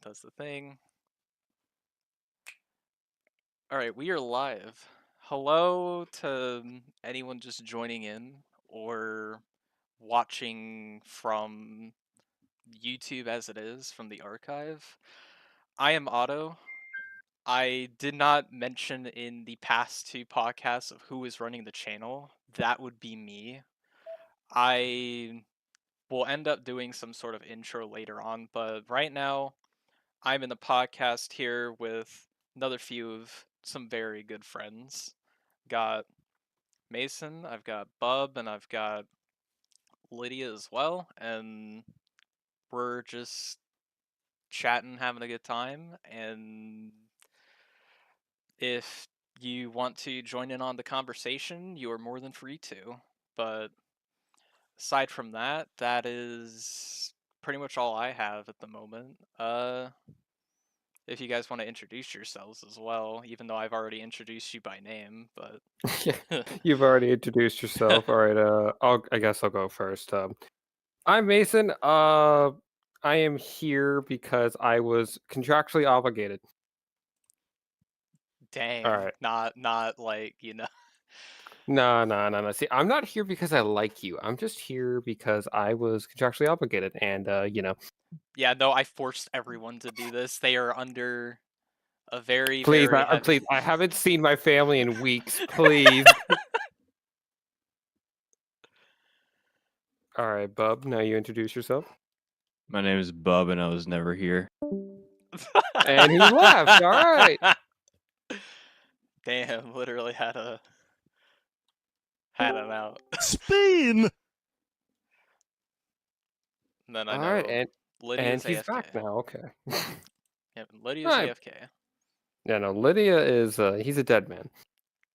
does the thing. All right, we are live. Hello to anyone just joining in or watching from YouTube as it is from the archive. I am Otto. I did not mention in the past two podcasts of who is running the channel. That would be me. I will end up doing some sort of intro later on, but right now I'm in the podcast here with another few of some very good friends. Got Mason, I've got Bub, and I've got Lydia as well, and we're just chatting, having a good time, and if you want to join in on the conversation, you are more than free to. But aside from that, that is pretty much all I have at the moment. If you guys want to introduce yourselves as well, even though I've already introduced you by name, but Yeah, you've already introduced yourself. All right, I guess I'll go first. I'm Mason. I am here because I was contractually obligated. All dang, right. not like, No. See, I'm not here because I like you. I'm just here because I was contractually obligated, and Yeah, no, I forced everyone to do this. They are under a very, please, very heavy. please, I haven't seen my family in weeks. Please. All right, Bub. Now you introduce yourself. My name is Bub, and I was never here. And he left. All right. Damn, literally had him out. Spain. And then I All know right, and Lydia's he's AFK. back now. Okay. Yep, Lydia's All right. AFK. Yeah, no, Lydia is he's a dead man.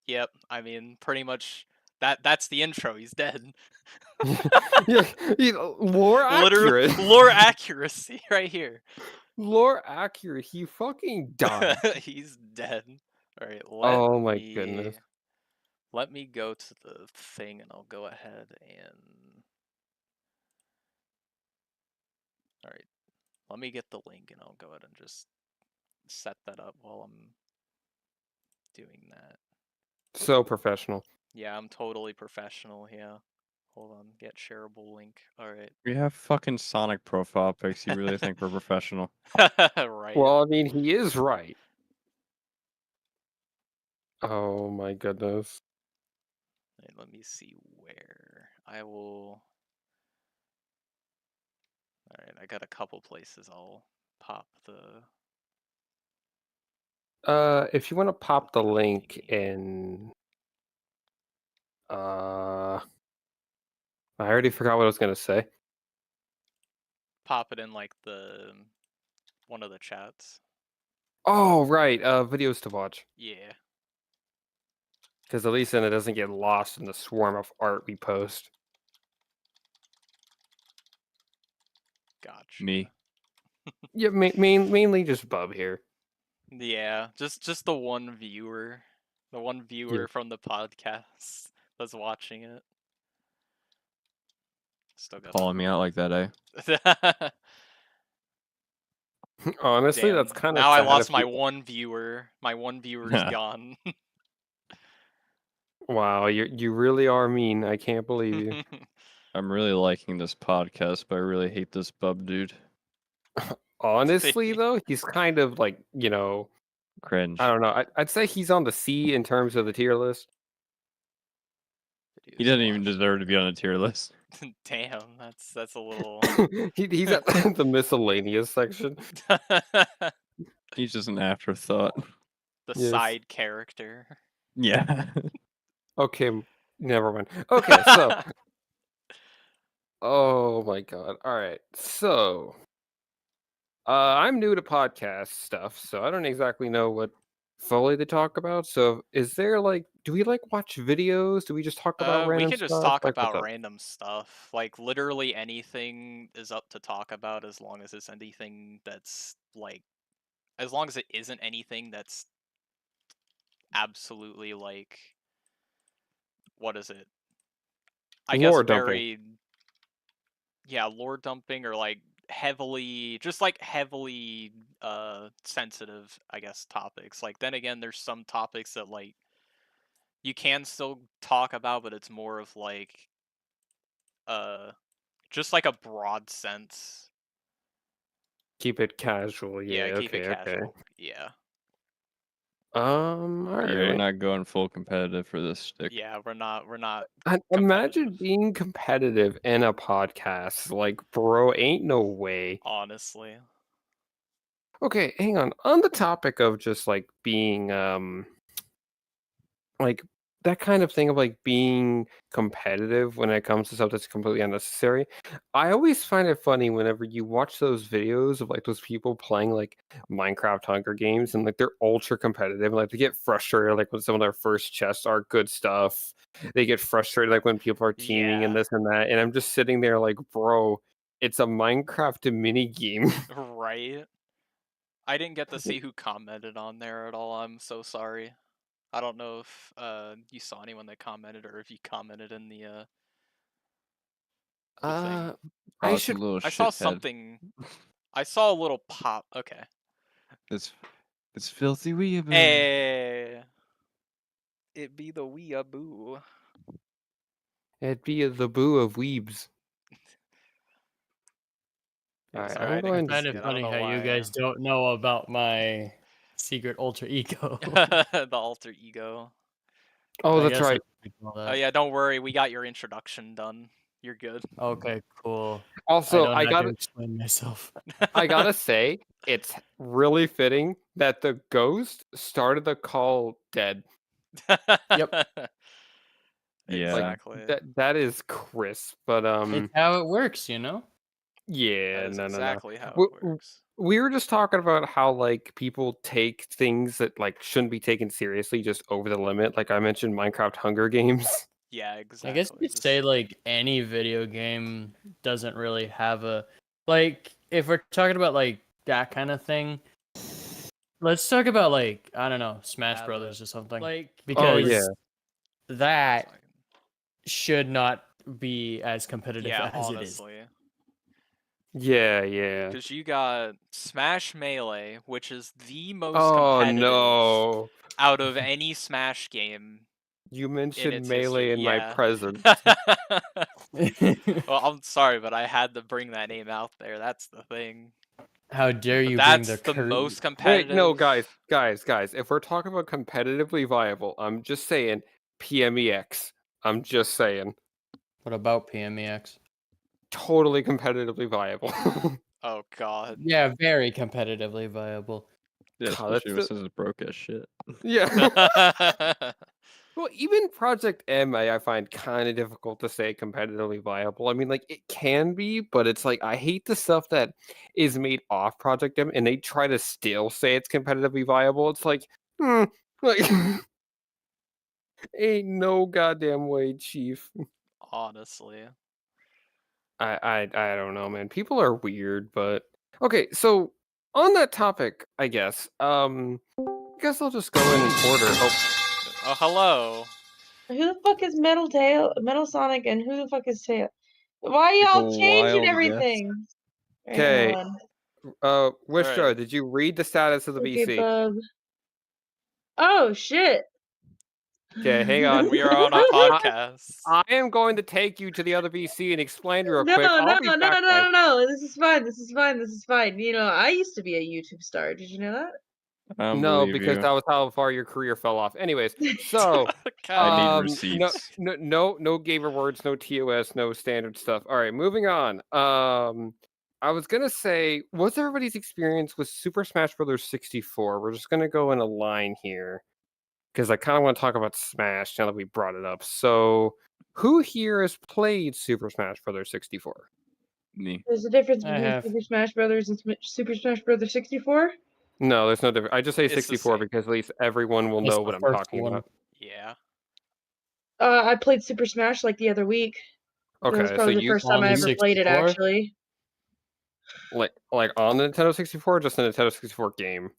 Yep, I mean, pretty much that's the intro. He's dead. Yeah, lore Literally, accurate. lore accuracy right here. Lore accurate. He fucking died. He's dead. All right, Oh my goodness. let me go to the thing, and I'll go ahead and. All right, let me get the link, and I'll go ahead and just set that up while I'm doing that. So professional. Yeah, I'm totally professional. Yeah. Hold on, get shareable link. All right. We have fucking Sonic profile pics. You really think we're professional? Right. Well, I mean, he is right. Oh my goodness. Right, let me see where I will. All right, I got a couple places I'll pop the. If you want to pop the link thingy. in, I already forgot what I was gonna say. Pop it in like the one of the chats. Oh right, videos to watch. Yeah. Because at least then it doesn't get lost in the swarm of art we post. Gotcha. Me. Yeah, mainly just Bub here. Yeah, just the one viewer, Yeah. from the podcast that's watching it. Still got Calling me out like that, eh? Honestly, that's Damn. kind of Now I sad. lost If my you... one viewer. My one viewer is gone. Wow, you really are mean. I can't believe you. I'm really liking this podcast, but I really hate this Bub dude. Honestly, though, he's kind of like, Cringe. I don't know. I'd say he's on the C in terms of the tier list. He doesn't even deserve to be on a tier list. Damn, that's a little. He's at the miscellaneous section. He's just an afterthought. The Yes. side character. Yeah. Okay, never mind. Okay, so. Oh my god. All right. So, I'm new to podcast stuff, so I don't exactly know what fully to talk about. So, is there do we watch videos? Do we just talk about We random can just stuff? talk Like what's about up? random stuff. Like literally anything is up to talk about as long as it's anything that's like, as long as it isn't anything that's absolutely like, what is it? I guess Lore dumping. very. Yeah, lore dumping or like heavily sensitive, I guess, topics. Like, then again, there's some topics that like you can still talk about, but it's more of like just like a broad sense. Keep it casual. Yeah, Yeah. keep it Okay. casual. Yeah. All Yeah, we're right. not going full competitive for this stick. Yeah, we're not Imagine competitive, being competitive in a podcast. Like, bro, ain't no way. honestly. Okay, hang on. On the topic of just like being like that kind of thing of like being competitive when it comes to stuff that's completely unnecessary. I always find it funny whenever you watch those videos of like those people playing like Minecraft Hunger Games and like they're ultra competitive and like they get frustrated like when some of their first chests are good stuff. They get frustrated like when people are teaming and Yeah. this and that. And I'm just sitting there like, bro, it's a Minecraft mini game. Right? I didn't get to see who commented on there at all. I'm so sorry. I don't know if you saw anyone that commented or if you commented in the thing. I It's a should little I saw shithead. something. I saw a little pop. Okay. It's filthy weeaboo. Hey. It be the weeaboo. It'd be the boo of weebs. Yeah, Alright, sorry, I'm I didn't going get to to Kind see of it. I don't funny know how you why. guys don't know about my secret alter ego. The alter ego. Oh, I that's guess I right. could call Oh that. yeah, don't worry. We got your introduction done. You're good. Okay, cool. I Also, don't I have to gotta explain myself. I gotta say, it's really fitting that the ghost started the call dead. Yep. Yeah. Like Exactly. that is crisp, but It's how it works, you know? yeah, That is no. exactly how We, it works. we were just talking about how like people take things that like shouldn't be taken seriously just over the limit. Like I mentioned Minecraft Hunger Games. Yeah, I exactly. guess you Just- say like any video game doesn't really have a like if we're talking about like that kind of thing. Let's talk about like I don't know, Smash Brothers or something. Like Oh because yeah. that should not be as competitive yeah, as it is. honestly. Yeah. Because you got Smash Melee, which is the most Oh competitive no. out of any Smash game You in mentioned its Melee history. in my Yeah. presence. Well, I'm sorry, but I had to bring that name out there. That's the thing. How dare But you bring that's the the most Wait, competitive. no, guys. If we're talking about competitively viable, I'm just saying PMEX. I'm just saying What about PMEX? totally competitively viable. Oh god. Yeah, very competitively viable. Yeah, God, especially that's since it's broke as shit. yeah. Well, even Project M, I find kind of difficult to say competitively viable. I mean, like it can be, but it's like I hate the stuff that is made off Project M, and they try to still say it's competitively viable. It's like, like ain't no goddamn way, Chief. Honestly. I don't know, man. People are weird, but okay. So on that topic, I guess I'll just go in order. Oh, hello. Who the fuck is Metal Sonic, and who the fuck is Tail? Why Take a y'all changing wild guess. everything? Okay. Hang on. Wishdra, Alright. did you read the status of the Okay, BC? bub. Oh shit. Okay, hang on. We are on a podcast. I am going to take you to the other BC and explain real No, quick. no, I'll be no, back, guys. no. This is fine. This is fine. This is fine. You know, I used to be a YouTube star. Did you know that? I don't No, believe because you. that was how far your career fell off. Anyways, so I need God. receipts. no gamer words, no TOS, no standard stuff. All right, moving on. I was gonna say, what's everybody's experience with Super Smash Bros. 64? We're just gonna go in a line here because I kind of want to talk about Smash now that we brought it up. So, who here has played Super Smash Bros. 64? Me. There's a difference I between have. Super Smash Brothers and Super Smash Brothers 64. No, there's no difference. I just say It's the 64 same. because at least everyone will It's know the what I'm first talking one. about. Yeah. I played Super Smash like the other week. That was Okay, so probably the you first time On I the ever played it, 64? actually. like on the Nintendo 64, or just the Nintendo 64 game?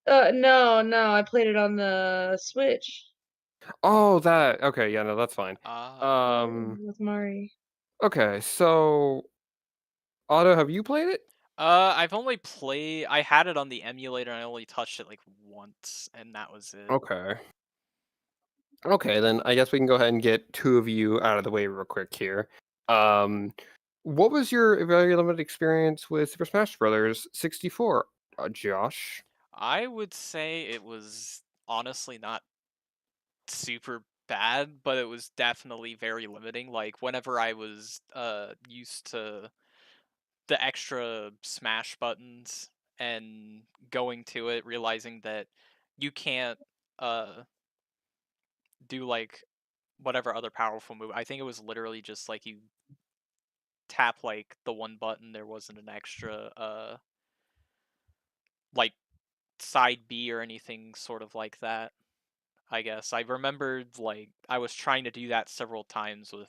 No, I played it on the Switch. Oh, that okay. Yeah, no, that's fine. Ah. With Mari. Okay, so Otto, have you played it? I've only played. I had it on the emulator, and I only touched it like once, and that was it. Okay. Okay, then I guess we can go ahead and get two of you out of the way real quick here. What was your very limited experience with Super Smash Bros. 64, Josh? I would say it was honestly not super bad, but it was definitely very limiting. Like whenever I was used to the extra smash buttons and going to it, realizing that you can't uh do like whatever other powerful move. I think it was literally just like you tap like the one button. There wasn't an extra like side B or anything sort of like that. I guess I remembered like I was trying to do that several times with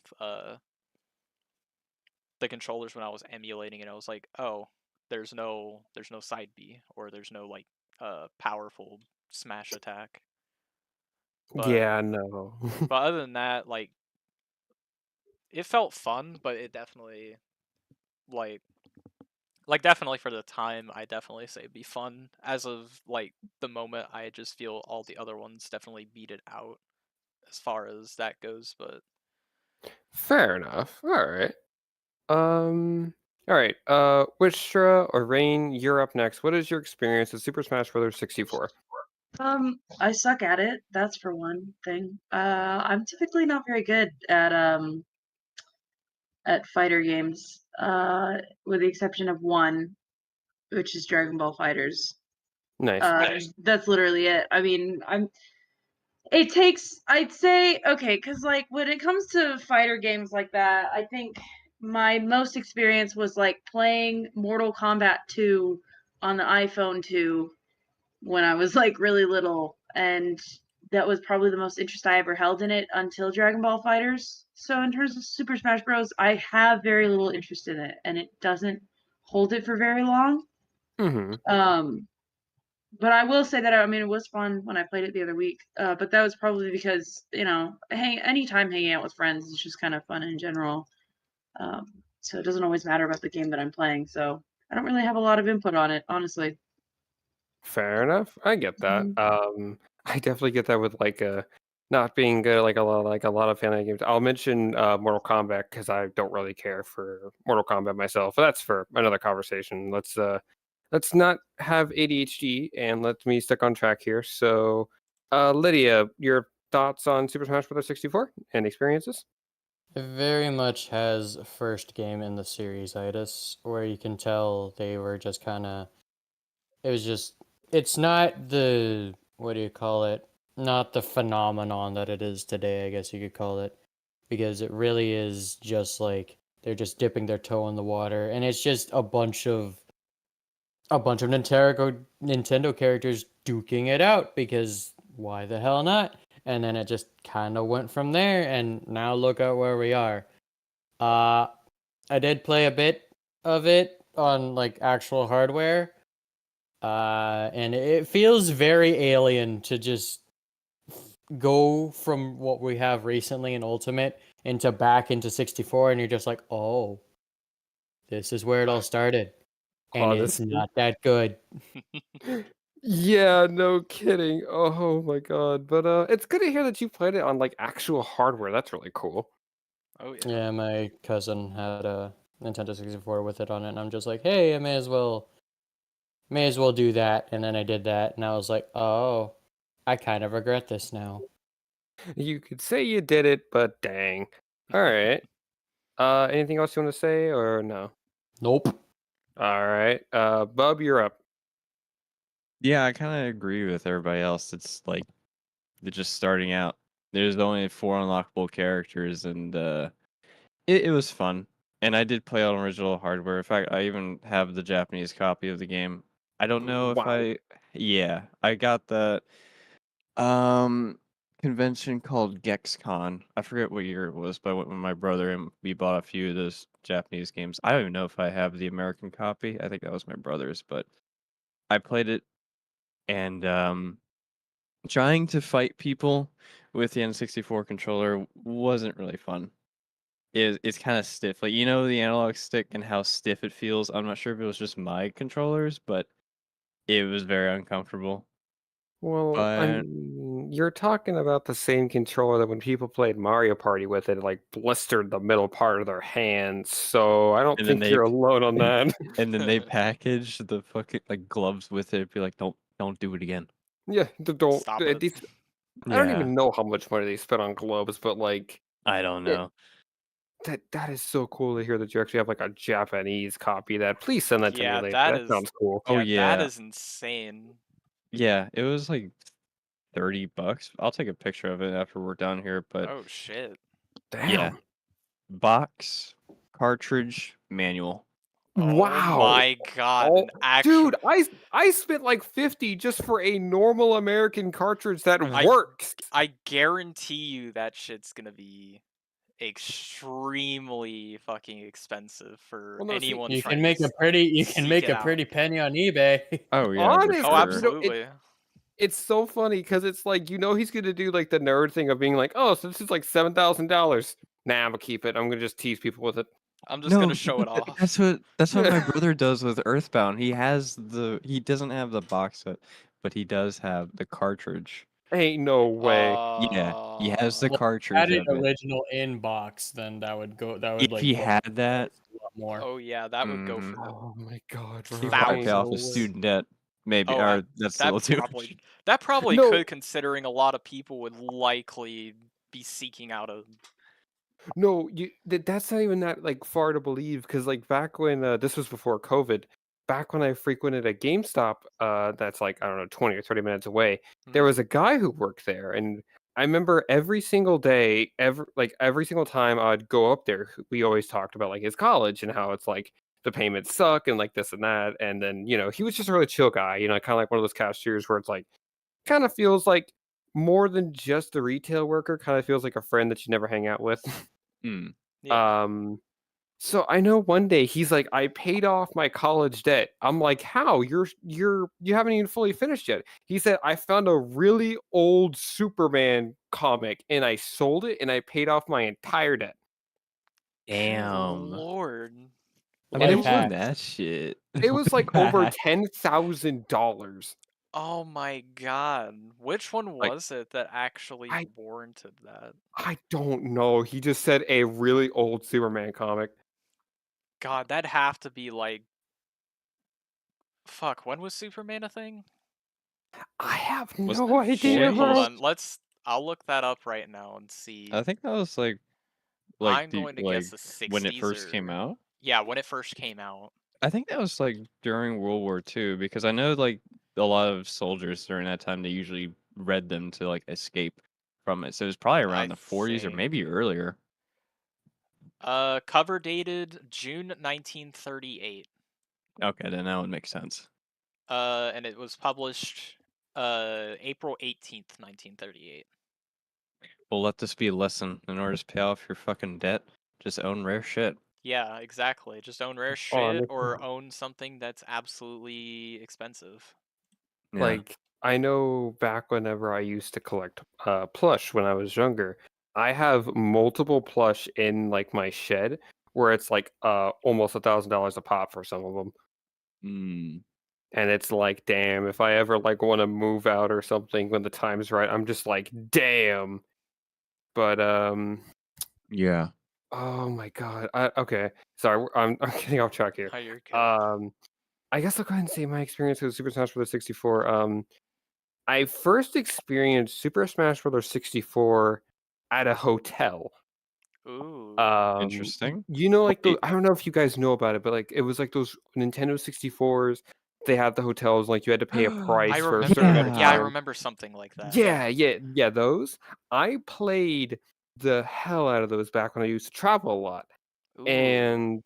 the controllers when I was emulating it. I was like, oh, there's no side B, or there's no like powerful smash attack. But Yeah, no. but other than that, like it felt fun, but it definitely like definitely for the time, I definitely say it'd be fun. As of like the moment, I just feel all the other ones definitely beat it out as far as that goes. But Fair enough. All right. All right. Wishra or Rain, you're up next. What is your experience with Super Smash Bros. 64? I suck at it. That's for one thing. I'm typically not very good at fighter games. With the exception of one, which is Dragon Ball Fighters. Nice. That's literally it. I mean, it takes, I'd say, okay, because like when it comes to fighter games like that, I think my most experience was like playing Mortal Kombat 2 on the iPhone 2 when I was like really little, and that was probably the most interest I ever held in it until Dragon Ball Fighters. So in terms of Super Smash Bros, I have very little interest in it, and it doesn't hold it for very long. Mm-hmm. But I will say that I mean it was fun when I played it the other week. But that was probably because anytime hanging out with friends is just kind of fun in general. So it doesn't always matter about the game that I'm playing. So I don't really have a lot of input on it, honestly. Fair enough. I get that. Mhm. I definitely get that with not being good at like a lot of fan games. I'll mention Mortal Kombat because I don't really care for Mortal Kombat myself. But that's for another conversation. Let's not have ADHD and let me stick on track here. So, Lydia, your thoughts on Super Smash Bros. 64 and experiences? It very much has first game in the series itis, where you can tell they were just kind of. It was just. It's not the. What do you call it? Not the phenomenon that it is today, I guess you could call it. Because it really is just like they're just dipping their toe in the water. And it's just a bunch of Nintendo characters duking it out because why the hell not? And then it just kind of went from there, and now look at where we are. Uh, I did play a bit of it on like actual hardware, and it feels very alien to just go from what we have recently in Ultimate back into 64, and you're just like, oh, this is where it all started, and it's Honestly. not that good. Yeah, no kidding. Oh my god. But it's good to hear that you played it on like actual hardware. That's really cool. oh yeah. Yeah, my cousin had a Nintendo 64 with it on it, and I'm just like, hey, I may as well do that. And then I did that, and I was like, oh, I kind of regret this now. You could say you did it, but dang. All right. Anything else you want to say or no? Nope. All right. Bub, you're up. Yeah, I kind of agree with everybody else. It's like they're just starting out. There's only 4 unlockable characters, and it was fun. And I did play on original hardware. In fact, I even have the Japanese copy of the game. I don't know if Wow. yeah, I got the um convention called GexCon. I forget what year it was, but I went with my brother and we bought a few of those Japanese games. I don't even know if I have the American copy. I think that was my brother's, but I played it, and trying to fight people with the N64 controller wasn't really fun. it's kind of stiff. Like you know the analog stick and how stiff it feels. I'm not sure if it was just my controllers, but it was very uncomfortable. Well, I But mean, you're talking about the same controller that when people played Mario Party with it, like blistered the middle part of their hands. So I don't and then think you're alone on that. and then they packaged the fucking like gloves with it. Be like, don't do it again. Yeah, don't. Stop it. I don't Yeah, even know how much money they spent on gloves, but like I don't it, know. that is so cool to hear that you actually have like a Japanese copy of that. Please send that to me Yeah, later. that That is sounds cool. Oh that yeah, is insane. yeah. It was like $30. I'll take a picture of it after we're done here. But Oh shit. yeah, Damn. box, cartridge, manual. Oh Wow. my god, Oh, an actual dude, I spent like 50 just for a normal American cartridge that I works. I guarantee you that shit's gonna be extremely fucking expensive for Well, no, see, anyone You can trying make to a pretty seek it out. penny on eBay. Oh yeah, for honestly, Oh, sure. absolutely. it's so funny because it's like he's gonna do like the nerd thing of being like, oh, so this is like $7,000. Nah, I'm gonna keep it. I'm gonna just tease people with it. I'm just No, gonna show it off. that's what my brother does with Earthbound. He doesn't have the box set, but he does have the cartridge. Ain't no way. Yeah, he has the Well, cartridge had it of it. original in box, then that would If like he go had for that, a lot more. Oh yeah, that would go mhm, for Oh my god, bro. he'd probably pay Ain't off no his way. student debt, maybe, Oh, or that's a that little too probably much. that probably No, could, considering a lot of people would likely be seeking out a. no, that's not even that like far to believe because like back when this was before COVID, back when I frequented a GameStop that's like I don't know 20 or 30 minutes away, there Mhm. was a guy who worked there and I remember every single day, every single time I'd go up there, we always talked about like his college and how it's like the payments suck and like this and that. And then, he was just a really chill guy, kind of like one of those cashiers where it's like kind of feels like more than just a retail worker, kind of feels like a friend that you never hang out with. Mm. Yeah. Um, so I know one day he's like, I paid off my college debt. I'm like, how? You haven't even fully finished yet. He said, I found a really old Superman comic and I sold it and I paid off my entire debt. Good Damn. lord. And it Imagine was Life that shit. it was like over Back. $10,000. Oh my god. Which one Like, was it that actually I warranted that? I don't know. He just said a really old Superman comic. God, that'd have to be like. Fuck, when was Superman a thing? I have wasn't no it idea, Hold bro. 40s? on. I'll look that up right now and see. I think that was like I'm going to guess the when it 60s first came or. out. Yeah, when it first came out. I think that was like during World War II because I know like a lot of soldiers during that time they usually read them to like escape from it. So it was probably I around the 40s or maybe think. earlier. Cover dated June 1938. Okay, then that would make sense. And it was published April 18th, 1938. Well, let this be a lesson. In order to pay off your fucking debt, just own rare shit. Yeah, exactly. Just own rare shit Honestly. or own something that's absolutely expensive. Yeah. Like, I know back whenever I used to collect plush when I was younger, I have multiple plush in like my shed where it's like almost $1,000 a pop for some of them. Mm, And it's like, damn, if I ever like want to move out or something when the time's right, I'm just like, damn. But yeah. oh my god. Okay, sorry, I'm getting off track here. Oh, you're good. I guess I'll go ahead and say my experience with Super Smash Bros. 64. I first experienced Super Smash Bros. 64 at a hotel. Ooh. Interesting. Like Wait, I don't know if you guys know about it, but like it was like those Nintendo 64s. They had the hotels, like you had to pay a price I for a certain amount of remember. Yeah, I time. remember something like that. Yeah, those. I played the hell out of those back when I used to travel a lot. Ooh. And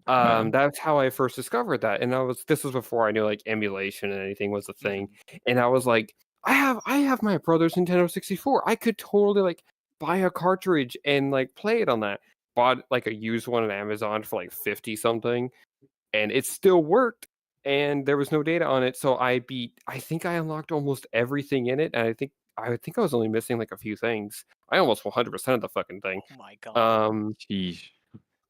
okay. that's how I first discovered that. And this was before I knew like emulation and anything was a thing. And I was like, I have my brother's Nintendo 64. I could totally like buy a cartridge and like play it on that. Bought like a used one on Amazon for like 50 something, and it still worked. And there was no data on it, so I think I unlocked almost everything in it. And I think I think I was only missing like a few things. I almost 100% of the fucking thing. Oh my god. Sheesh.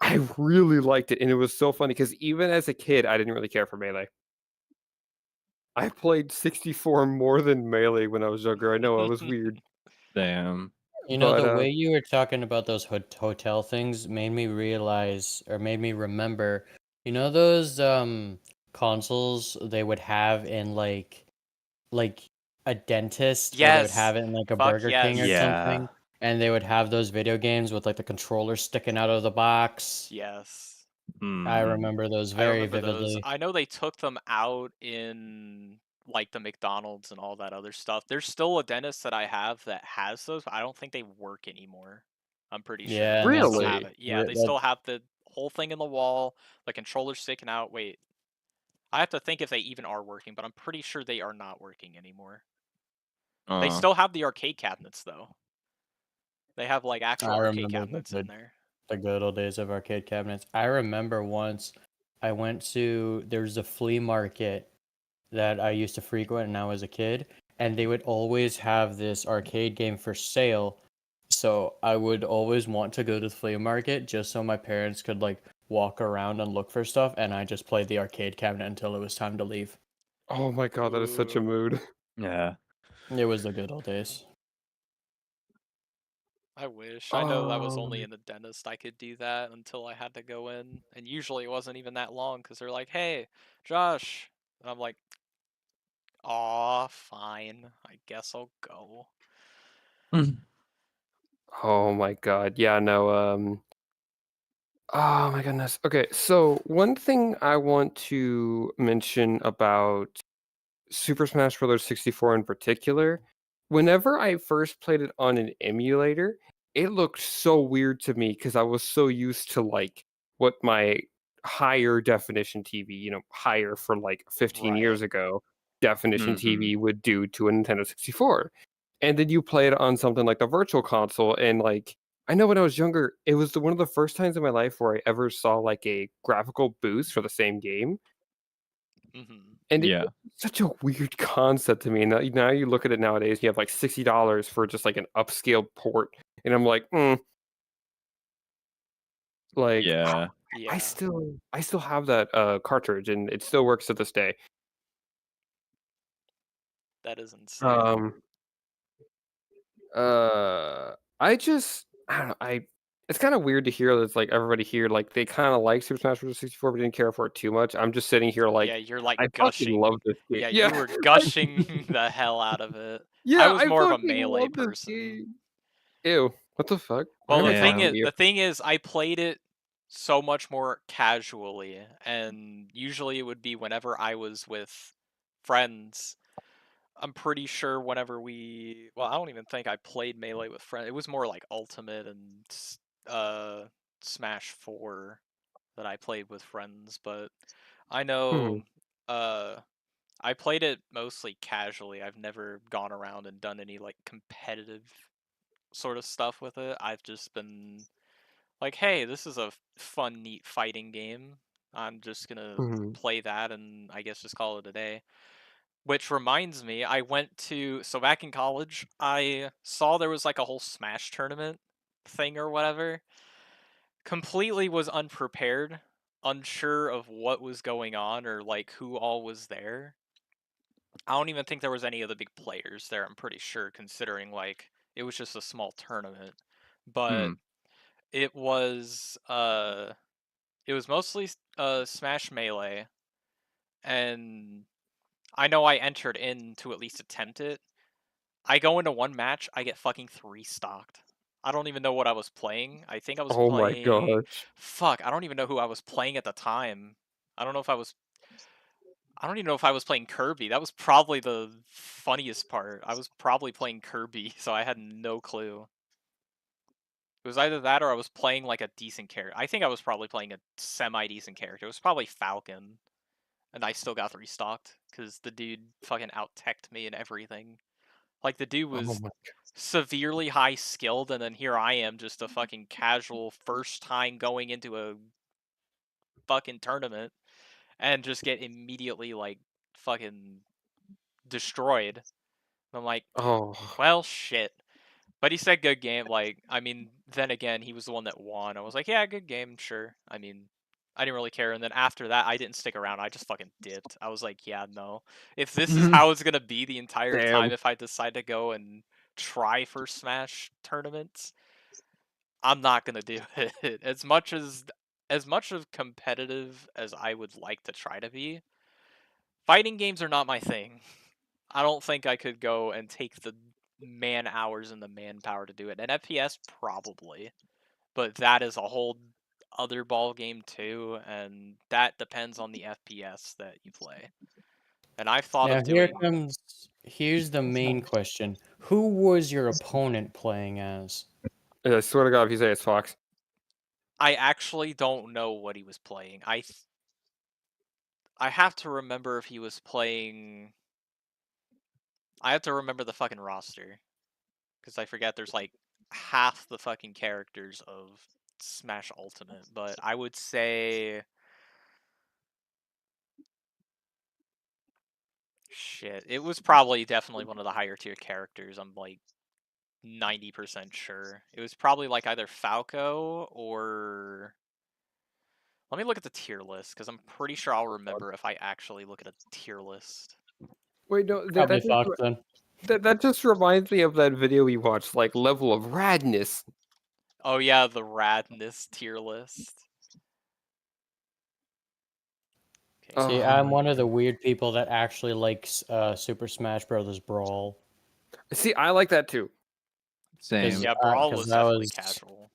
I really liked it, and it was so funny because even as a kid, I didn't really care for Melee. I played 64 more than Melee when I was younger. I know I was weird, Damn. You know, but the way you were talking about those hotel things made me realize, or made me remember, you know those consoles they would have in like a dentist, or they would Yes. have it in like a Fuck Burger King or yes. something, and they would have those video games with like the controller sticking out of the box. Yes. I Mhm. remember those I very remember those. vividly. I know they took them out in like the McDonald's and all that other stuff. There's still a dentist that I have that has those, but I don't think they work anymore. I'm pretty sure, Yeah, but and they still that's have really, it. Yeah, they that, still have the whole thing in the wall, the controller sticking out. Wait, I have to think if they even are working, but I'm pretty sure they are not working anymore. They still have the arcade cabinets though. They have like actual I arcade remember cabinets in there. the good old days of arcade cabinets. I remember once I went to there's a flea market that I used to frequent when I was a kid, and they would always have this arcade game for sale. So I would always want to go to the flea market just so my parents could like walk around and look for stuff, and I just played the arcade cabinet until it was time to leave. oh my god, that is such a Ooh. mood. Yeah. It was the good old days. I wish. I know that was only Um, in the dentist I could do that until I had to go in. And usually it wasn't even that long because they're like, hey, Josh. And I'm like, aw, fine. I guess I'll go. oh my god, yeah, no, oh my goodness. Okay, so one thing I want to mention about Super Smash Bros. 64 in particular, whenever I first played it on an emulator, it looked so weird to me because I was so used to like what my higher definition TV, higher for like 15 Right. years ago, definition Mhm. TV would do to a Nintendo 64. And then you play it on something like the Virtual Console, and like I know when I was younger, it was one of the first times in my life where I ever saw like a graphical boost for the same game. Mm-hmm. And Yeah. it's such a weird concept to me. Now you look at it nowadays, you have like $60 for just like an upscale port, and I'm like, like Yeah. I Yeah, still have that cartridge, and it still works to this day. that is insane. Um, I don't know. It's kind of weird to hear that it's like everybody here, like they kind of like Super Smash Bros. 64, but didn't care for it too much. I'm just sitting here Yeah, like you're like I fucking love gushing. this game. Yeah, Yeah, you were gushing the hell out of it. I yeah, was I more of a fucking melee love this person. game. Ew, what the fuck? Why Well, am I talking Damn. to you? the thing is, I played it so much more casually, and usually it would be whenever I was with friends. I'm pretty sure whenever well, I don't even think I played Melee with friends. It was more like Ultimate and uh Smash 4 that I played with friends, but I Hmm. know uh I played it mostly casually. I've never gone around and done any like competitive sort of stuff with it. I've just been like, hey, this is a fun, neat fighting game. I'm just gonna Hmm. play that and I guess just call it a day. Which reminds me, so back in college, I saw there was like a whole Smash tournament thing or whatever. Completely was unprepared, unsure of what was going on or like who all was there. I don't even think there was any of the big players there, I'm pretty sure, considering like it was just a small tournament. But Hmm. it was mostly Smash Melee, and I know I entered in to at least attempt it. I go into one match, I get fucking 3 stocked. I don't even know what I was playing. I think I was Oh my playing. gosh. Fuck, I don't even know who I was playing at the time. I don't know if I was. I don't even know if I was playing Kirby. That was probably the funniest part. I was probably playing Kirby, so I had no clue. It was either that or I was playing like a decent character. I think I was probably playing a semi decent character. It was probably Falcon, and I still got restocked because the dude fucking out teched me and everything. Like the dude Oh was my. severely high skilled, and then here I am, just a fucking casual first time going into a fucking tournament and just get immediately like fucking destroyed. I'm like, Oh, well, shit. But he said good game. Like, I mean, then again, he was the one that won. I was like, yeah, good game, sure. I mean, I didn't really care. And then after that, I didn't stick around. I just fucking dipped. I was like, yeah, no. If this is how it's gonna be the entire time, damn. if I decide to go and try for Smash tournaments, I'm not gonna do it. As much of competitive as I would like to try to be, fighting games are not my thing. I don't think I could go and take the man hours and the manpower to do it. And FPS probably, but that is a whole other ball game too, and that depends on the FPS that you play. And I've thought Now of doing. here's the main question. Who was your opponent playing as? I swear to God, if you say it's Fox. I actually don't know what he was playing. I have to remember if he was playing. I have to remember the fucking roster because I forget there's like half the fucking characters of Smash Ultimate, but I would say shit. It was probably definitely one of the higher tier characters. I'm like 90% sure. It was probably like either Falco or let me look at the tier list because I'm pretty sure I'll remember if I actually look at a tier list. Wait, no, Probably Fox then. that just reminds me of that video we watched, like level of radness. Oh yeah, the radness tier list. Okay. Oh, See, I'm my one of the God. weird people that actually likes Super Smash Bros. Brawl. See, I like that too. Same. Yeah, Brawl 'cause was that definitely was casual.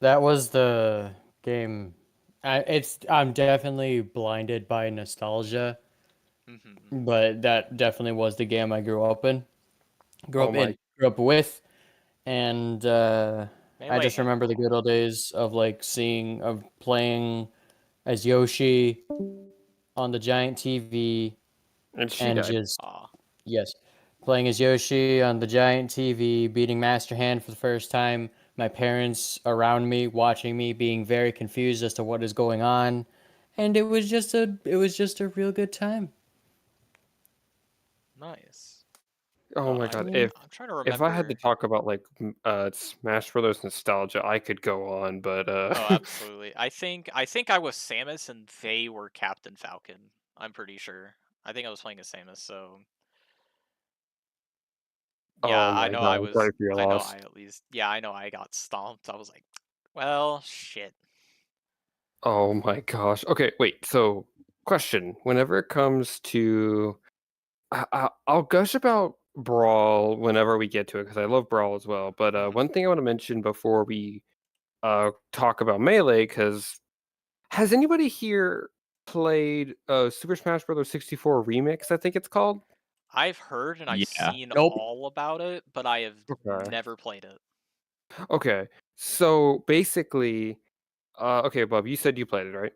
that was the game. I'm definitely blinded by nostalgia, Mm-hmm. but that definitely was the game I grew up in, Oh my. grew up with, and I Melee just remember the good old days of like of playing as Yoshi on the giant TV And she and died. just Ah, yes, playing as Yoshi on the giant TV, beating Master Hand for the first time. My parents around me watching me, being very confused as to what is going on, and it was just a real good time. nice. Oh my God. I'm trying to If I had to remember. talk about like Smash Brothers nostalgia, I could go on, but Oh, absolutely. I think I was Samus and they were Captain Falcon. I'm pretty sure. I think I was playing as Samus, so yeah, oh I my know God, I I'm was sorry for your I know loss. I at least yeah, I know I got stomped. I was like, well, shit. Oh my gosh. Okay, wait. So, question: whenever it comes to, I'll gush about Brawl whenever we get to it because I love Brawl as well. But Mhm. one thing I want to mention before we talk about Melee, because has anybody here played Super Smash Bros. 64 Remix? I think it's called. I've heard and I've Yeah. seen Nope. all about it, but I have Okay. never played it. Okay. So basically, okay, Bob, you said you played it, right?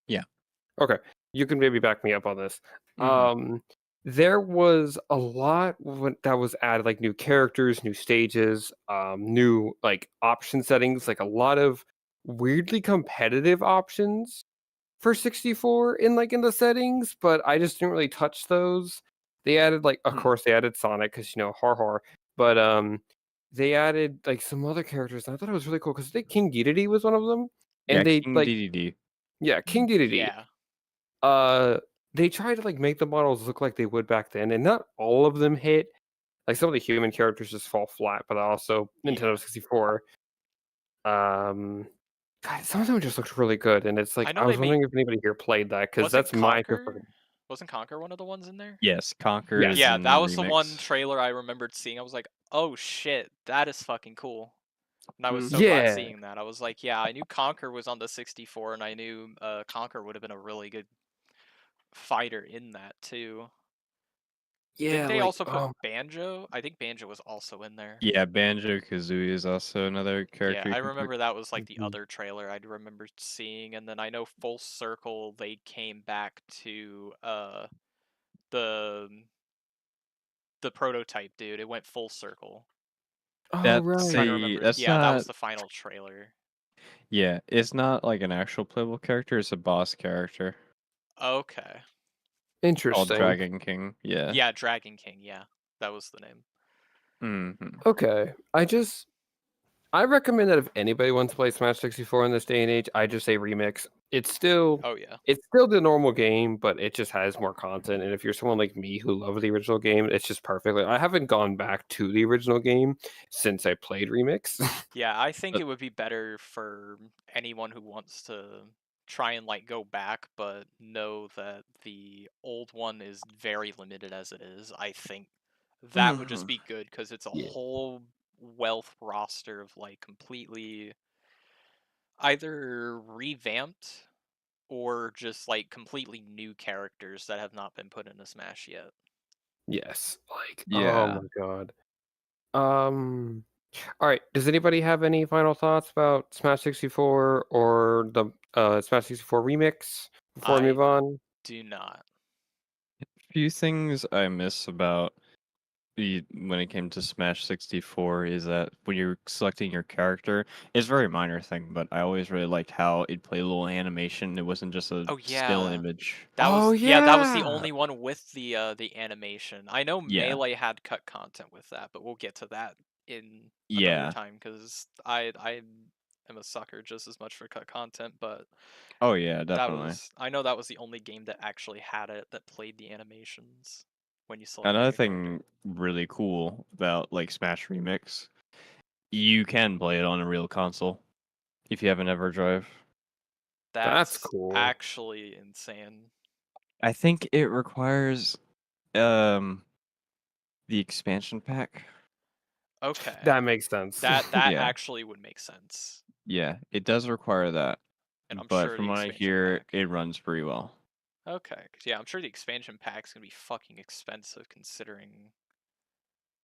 Yeah. Okay, you can maybe back me up on this. Mhm. There was a lot that was added, like new characters, new stages, new like option settings, like a lot of weirdly competitive options for 64 in the settings, but I just didn't really touch those. They added like, of course, they added Sonic because har har, but they added like some other characters. And I thought it was really cool because I think King Dedede was one of them, Yeah, and they King like DDD. yeah, King Dedede. Yeah. They try to like make the models look like they would back then, and not all of them hit. Like some of the human characters just fall flat, but also Nintendo Yeah. 64. God, some of them just looked really good, and it's like I I know they was made wondering if anybody here played that because wasn't that's my Conquer preferred. wasn't Conquer one of the ones in there? Yes, Conquer Yes. is Yeah, in that the was the one remix. trailer I remembered seeing. I was like, "Oh shit, that is fucking cool." And I was so glad Yeah, seeing that. I was like, "Yeah, I knew Conquer was on the 64 and I knew Conquer would have been a really good fighter in that too." Didn't yeah, they like also put Banjo? I think Banjo was also in there. Yeah, Banjo Kazooie is also another Yeah, character you I can pick. remember that was like the Mhm. other trailer I'd remember seeing, and then I know full circle they came back to the the prototype dude. It went full circle. oh That's Trying right, to the remember. that's Yeah, that was not the final trailer. yeah, it's not like an actual playable character, it's a boss character Okay. called interesting. Dragon King. Yeah. Yeah, Dragon King, yeah. That was the name. Mm-hmm. Okay, I recommend that if anybody wants to play Smash 64 in this day and age, I just say remix. It's still Oh yeah. it's still the normal game, but it just has more content. And if you're someone like me who loves the original game, it's just perfect. Like, I haven't gone back to the original game since I played remix. Yeah, I think it would be better for anyone who wants to try and like go back, but know that the old one is very limited as it is. I think that would just be good because it's a Yeah. whole wealth roster of like completely either revamped or just like completely new characters that have not been put into Smash yet. Yes. Like, oh Yeah. my god. All right. Does anybody have any final thoughts about Smash 64 or the Smash 64 remix before we move on? Do not. Few things I miss about when it came to Smash 64 is that when you're selecting your character, it's a very minor thing, but I always really liked how it played a little animation. It wasn't just a Oh still yeah. image. That Oh, was that was the yeah! only one with the animation. I know Yeah. Melee had cut content with that, but we'll get to that in another Yeah. time because I am a sucker just as much for cut content, but Oh yeah, that definitely. was I know that was the only game that actually had it that played the animations when you selected Another your character. thing really cool about like Smash Remix, you can play it on a real console if you have an EverDrive. That's That's cool. actually insane. I think it requires um the expansion pack. Okay. That makes sense. That Yeah. actually would make sense. Yeah, it does require that. And I'm But sure from the what I expansion hear, pack. it runs pretty well. Okay, 'cause yeah, I'm sure the expansion pack's gonna be fucking expensive considering not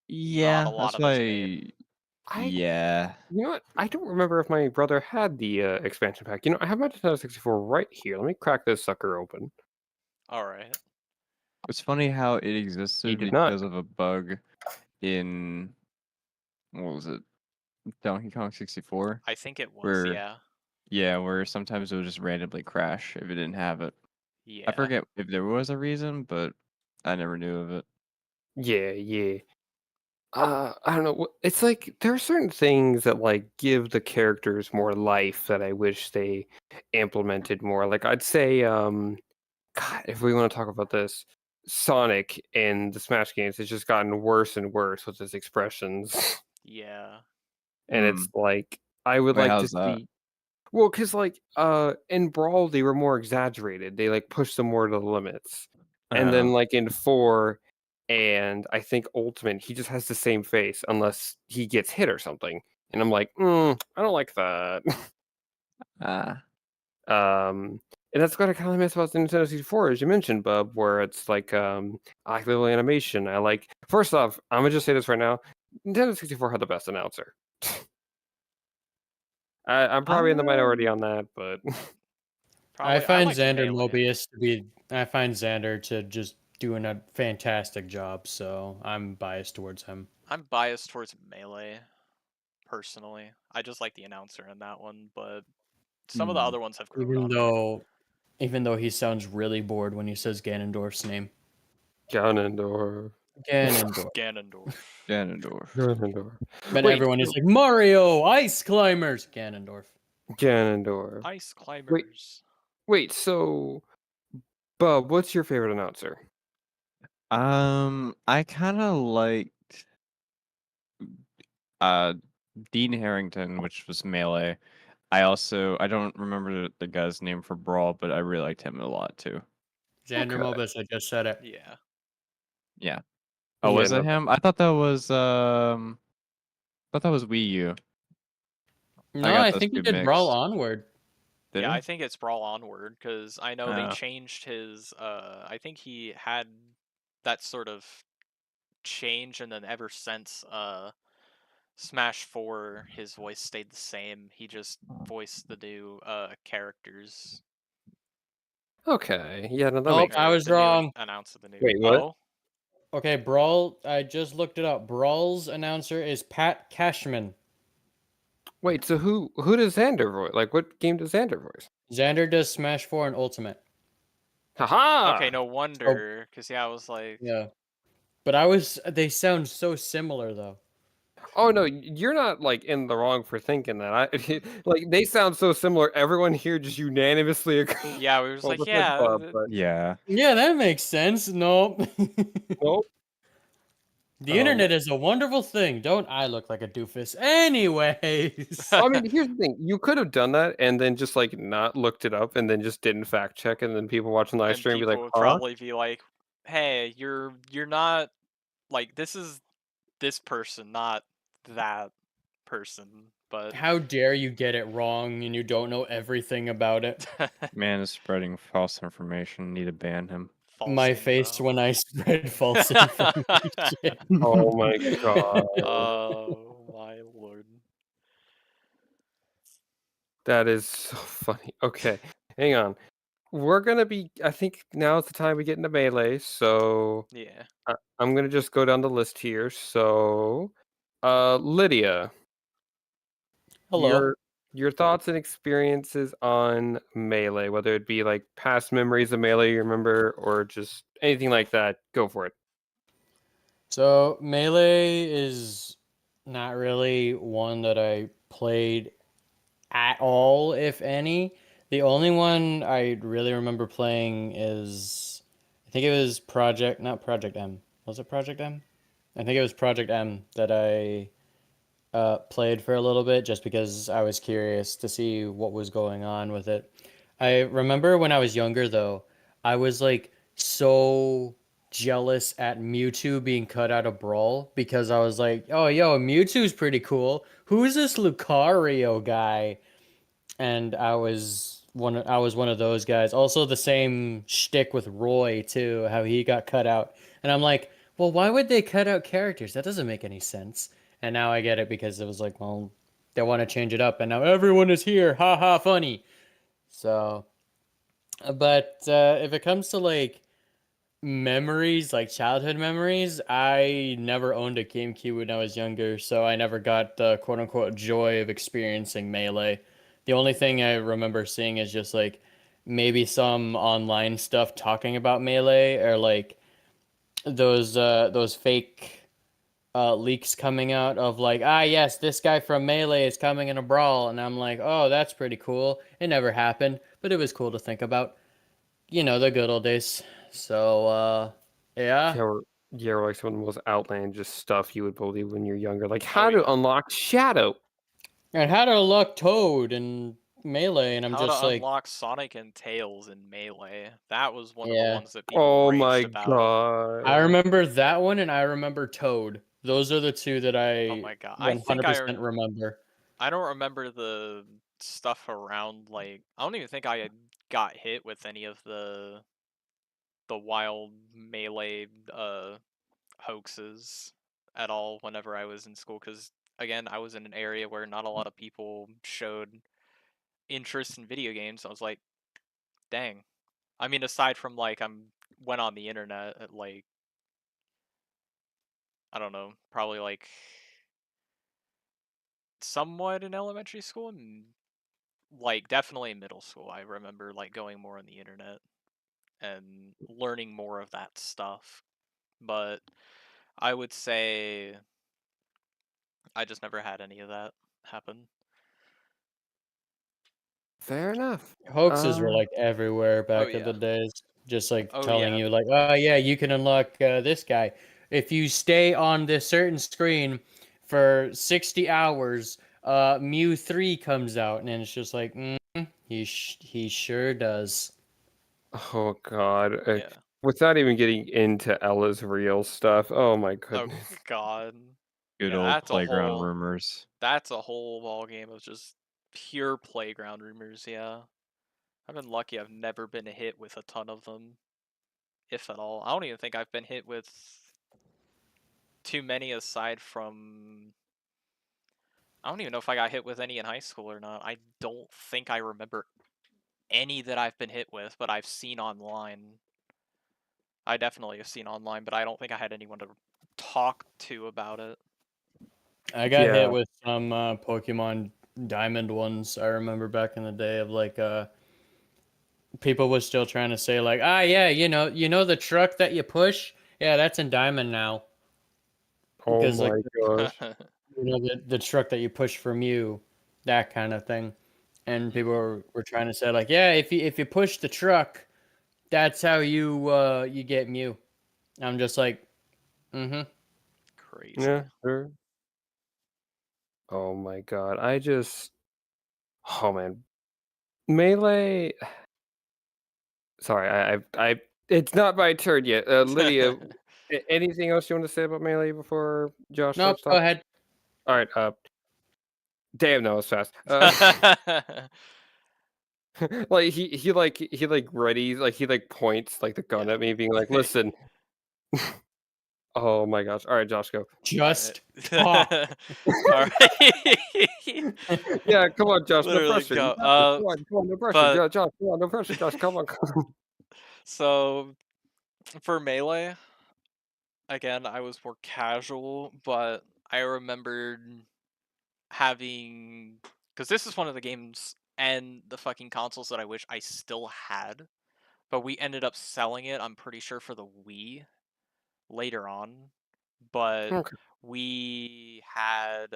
a Yeah, lot that's of it's made. why. I Yeah. You know what? I don't remember if my brother had the expansion pack. You know, I have my Nintendo 64 right here. Let me crack this sucker open. Alright. It's funny how it He existed did not. because of a bug in what was it? Donkey Kong 64, I think it was, where yeah. where sometimes it would just randomly crash if it didn't have it. I Yeah. forget if there was a reason, but I never knew of it. Yeah. I don't know. It's like there are certain things that like give the characters more life that I wish they implemented more. Like I'd say, God, if we want to talk about this, Sonic in the Smash games has just gotten worse and worse with his expressions, Yeah. and it's like I would Wait, like to how's that? see. Well, because like in Brawl they were more exaggerated. They like pushed them more to the limits. And then like in 4 and I think Ultimate, he just has the same face unless he gets hit or something. And I'm like, I don't like that. Ah. And that's what I kind of miss about the Nintendo 64, as you mentioned, Bub, where it's like I like little animation. I like first off, I'm gonna just say this right now. Nintendo 64 had the best announcer. I'm probably in the minority on that, but Probably I find liked Xander Melee. Mobius to be. I find Xander to just doing a fantastic job, so I'm biased towards him. I'm biased towards Melee, personally. I just like the announcer in that one, but some of the other ones have grown on me. Even though he sounds really bored when he says Ganondorf's name. Ganondorf. Ganondorf. Ganondorf. But Wait, everyone is like, Mario, Ice Climbers! Ganondorf. Ganondorf. Ice climbers. Wait, so Bub, what's your favorite announcer? I kind of liked Dean Harrington, which was Melee. I don't remember the guy's name for Brawl, but I really liked him a lot too. Xander Okay. Mobius, I just said it. Yeah. Yeah. Oh, was Yeah, it him? I thought that was Wii U. No, got I those think he two did Brawl mixed. Onward. Did Yeah, he? I think it's Brawl Onward because I know they Oh. changed his. I think he had that sort of change, and then ever since Smash 4, his voice stayed the same. He just voiced the new characters. Okay. Yeah, no, that Oh, makes I sense. was The new wrong. announcer, the new. Wait, what? Oh, Okay, Brawl, I just looked it up. Brawl's announcer is Pat Cashman. Wait, so who does Xander voice? Like, what game does Xander voice? Xander does Smash 4 and Ultimate. Haha! okay, no wonder. Because yeah, I was like, Yeah. But they sound so similar though. Oh no, you're not like in the wrong for thinking that. Like they sound so similar. Everyone here just unanimously agrees. Yeah, we were just Well, like, besides yeah, Bob, but Yeah. Yeah, that makes sense. Nope. nope. The internet is a wonderful thing. Don't I look like a doofus? Anyways. I mean, here's the thing: you could have done that and then just like not looked it up and then just didn't fact check, and then people watching the live And stream be people like, would "Huh?" probably be like, "Hey, you're not like this is this person, not that person." But How dare you get it wrong and you don't know everything about it? Man is spreading false information. Need to ban him. My false face info. when I spread false information. Oh my god, Oh my lord. that is so funny. Okay, hang on. We're gonna be. I think now is the time we get into melee. So Yeah. I'm gonna just go down the list here. So, Lydia, Hello. your thoughts and experiences on melee, whether it be like past memories of melee you remember, or just anything like that. Go for it. So Melee is not really one that I played at all, if any. The only one I really remember playing is I think it was not Project M. Was it Project M? I think it was Project M that I played for a little bit just because I was curious to see what was going on with it. I remember when I was younger, though, I was like so jealous at Mewtwo being cut out of Brawl because I was like, oh, yo, Mewtwo's pretty cool. Who's this Lucario guy? And I was one of those guys. Also, the same shtick with Roy too, how he got cut out. And I'm like, well, why would they cut out characters? That doesn't make any sense. And now I get it because it was like, well, they want to change it up, and now everyone is here. Ha ha, funny. So, but if it comes to like memories, like childhood memories, I never owned a GameCube when I was younger, so I never got the quote unquote joy of experiencing Melee. The only thing I remember seeing is just like maybe some online stuff talking about Melee or like those fake leaks coming out of like, ah, yes, this guy from Melee is coming in a brawl, and I'm like, oh, that's pretty cool. It never happened, but it was cool to think about. You know, the good old days. So, yeah. Yeah, we're like some of the most outlandish stuff you would believe when you're younger, like Oh, how to yeah. unlock Shadow. And how to unlock Toad and Melee, and I'm How just to like, unlock Sonic and Tails in Melee. That was one of the yeah. ones that people Oh raged my about. I god. remember that one, and I remember Toad. Those are the two that Oh I my god. 100% remember. I don't remember the stuff around like I don't even think I had got hit with any of the wild Melee hoaxes at all whenever I was in school cuz again, I was in an area where not a lot of people showed interest in video games. I was like, dang. I mean, aside from like went on the internet at like I don't know, probably like somewhat in elementary school and like definitely in middle school. I remember like going more on the internet and learning more of that stuff. But I would say I just never had any of that happen. Fair enough. Hoaxes were like everywhere Oh back in yeah. the days. Just like Oh telling yeah. you, like, oh yeah, you can unlock this guy if you stay on this certain screen for 60 hours. Mew 3 comes out, and it's just like, he sure does. Oh god. Yeah. Without even getting into Ella's real stuff. Oh my Oh goodness. god. Good Yeah, old playground rumors. that's a whole ball game of just pure playground rumors, yeah. I've been lucky I've never been hit with a ton of them, if at all. I don't even think I've been hit with too many aside from I don't even know if I got hit with any in high school or not. I don't think I remember any that I've been hit with, but I've seen online. I definitely have seen online, but I don't think I had anyone to talk to about it. I got Yeah. hit with some Pokemon Diamond ones. I remember back in the day of like people was still trying to say like, ah yeah, you know the truck that you push Yeah, that's in Diamond now. Oh Because like my gosh. the truck that you push for Mew, that kind of thing. And people were trying to say like, yeah, if you push the truck, that's how you get Mew. I'm just like, mm-hmm. Crazy. Yeah, sure. Oh my god. Oh man. Melee. Sorry, I it's not my turn yet. Lydia, anything else you want to say about Melee before Josh Nope, starts go talking? ahead. All right. Damn, that was fast. Like he ready, like he like points like the gun Yeah. at me, being like, "Listen." Oh my gosh. All right, Josh, go. Just talk. Alright. Yeah, come on, Josh. No Literally pressure. You go. got this. Come on, no pressure. But Josh, come on, no pressure. Josh, come on. so for Melee, again, I was more casual, but I remembered having, because this is one of the games and the fucking consoles that I wish I still had, but we ended up selling it, I'm pretty sure, for the Wii later on. But Okay. we had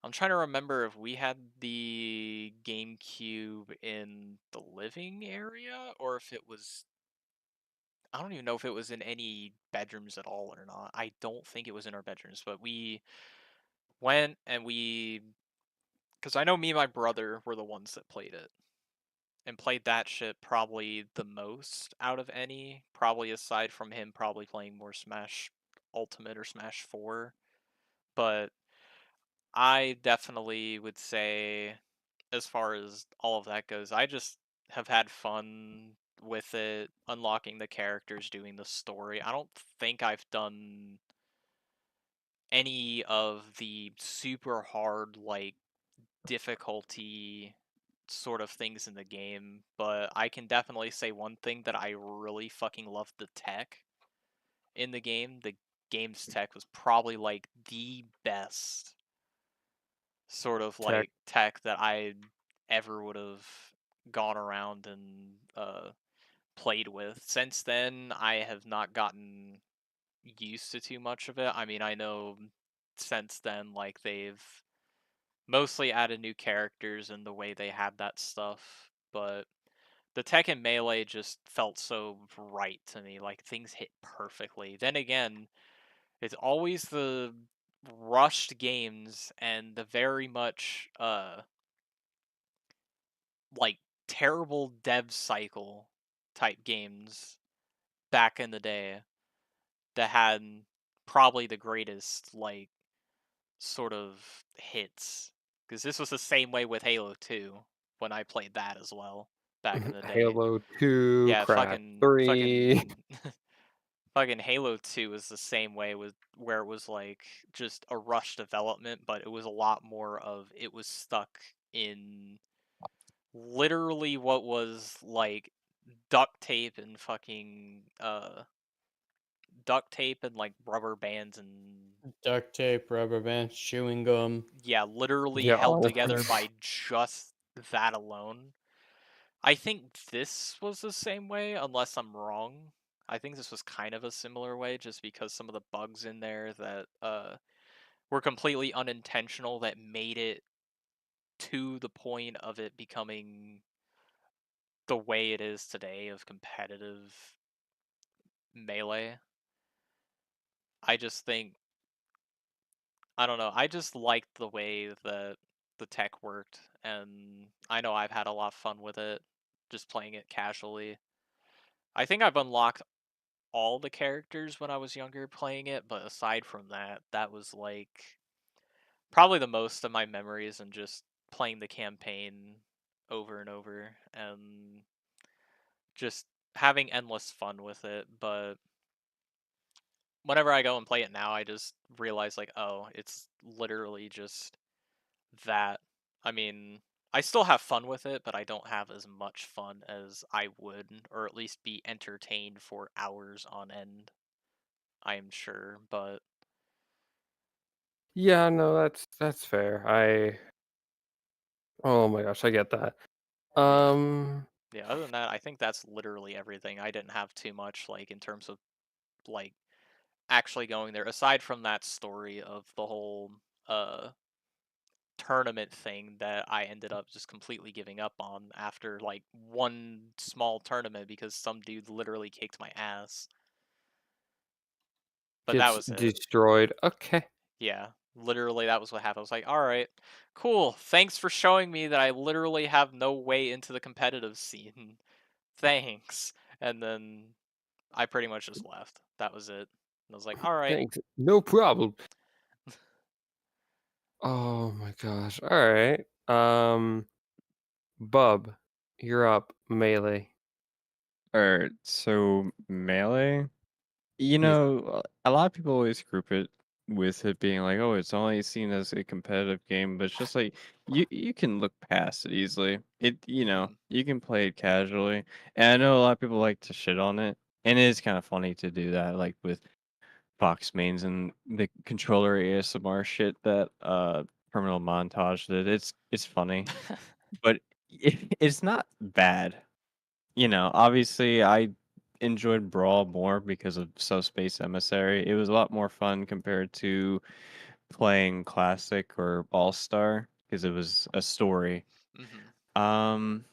I'm trying to remember if we had the GameCube in the living area or if it was, I don't even know if it was in any bedrooms at all or not. I don't think it was in our bedrooms, but we went and because I know me and my brother were the ones that played it and played that shit probably the most out of any, probably aside from him probably playing more Smash Ultimate or Smash 4. But I definitely would say, as far as all of that goes, I just have had fun with it, unlocking the characters, doing the story. I don't think I've done any of the super hard, like, difficulty sort of things in the game, but I can definitely say one thing that I really fucking loved: the tech in the game. The game's tech was probably like the best sort of Tech. like tech that I ever would have gone around and played with. Since then, I have not gotten used to too much of it. I mean, I know since then, like, they've mostly added new characters and the way they had that stuff, but the tech in Melee just felt so right to me. Like, things hit perfectly. Then again, it's always the rushed games and the very much like terrible dev cycle type games back in the day that had probably the greatest, like, sort of hits, because this was the same way with Halo 2 when I played that as well back in the day. Halo 2, Yeah, Crash fucking 3. fucking Halo 2 was the same way, with where it was like just a rush development, but it was a lot more of, it was stuck in literally what was like duct tape and fucking duct tape and like rubber bands and Duct tape, rubber bands, chewing gum. yeah, literally Yeah, held together honestly. by just that alone. I think this was the same way, unless I'm wrong. I think this was kind of a similar way, just because some of the bugs in there that were completely unintentional that made it to the point of it becoming the way it is today of competitive Melee. I just think, I don't know, I just liked the way that the tech worked, and I know I've had a lot of fun with it, just playing it casually. I think I've unlocked all the characters when I was younger playing it, but aside from that, that was like probably the most of my memories, and just playing the campaign over and over and just having endless fun with it. But whenever I go and play it now, I just realize, like, oh, it's literally just that. I mean, I still have fun with it, but I don't have as much fun as I would, or at least be entertained for hours on end, I am sure. But Yeah, no, that's fair. Oh my gosh, I get that. yeah, Um, Yeah, other than that, I think that's literally everything. I didn't have too much, like, in terms of, like, actually going there, aside from that story of the whole, tournament thing that I ended up just completely giving up on after, like, one small tournament because some dude literally kicked my ass. But that Gets was it. destroyed. Okay. Yeah, literally that was what happened. I was like, "Alright, cool. Thanks for showing me that I literally have no way into the competitive scene. Thanks." And then I pretty much just left. That was it. And I was like, "Alright." Thanks. No problem. Oh my gosh. All right. Bub, you're up. Melee. Alright, so Melee, Yeah. a lot of people always group it with it being like, oh, it's only seen as a competitive game, but it's just like you can look past it easily. Mhm. You can play it casually. And I know a lot of people like to shit on it, and it is kind of funny to do that, like with Fox mains and the controller ASMR shit that Terminal Montage did. It's funny, but it's not bad. Obviously, I enjoyed Brawl more because of Subspace Emissary. It was a lot more fun compared to playing Classic or All Star because it was a story. Mhm. Um,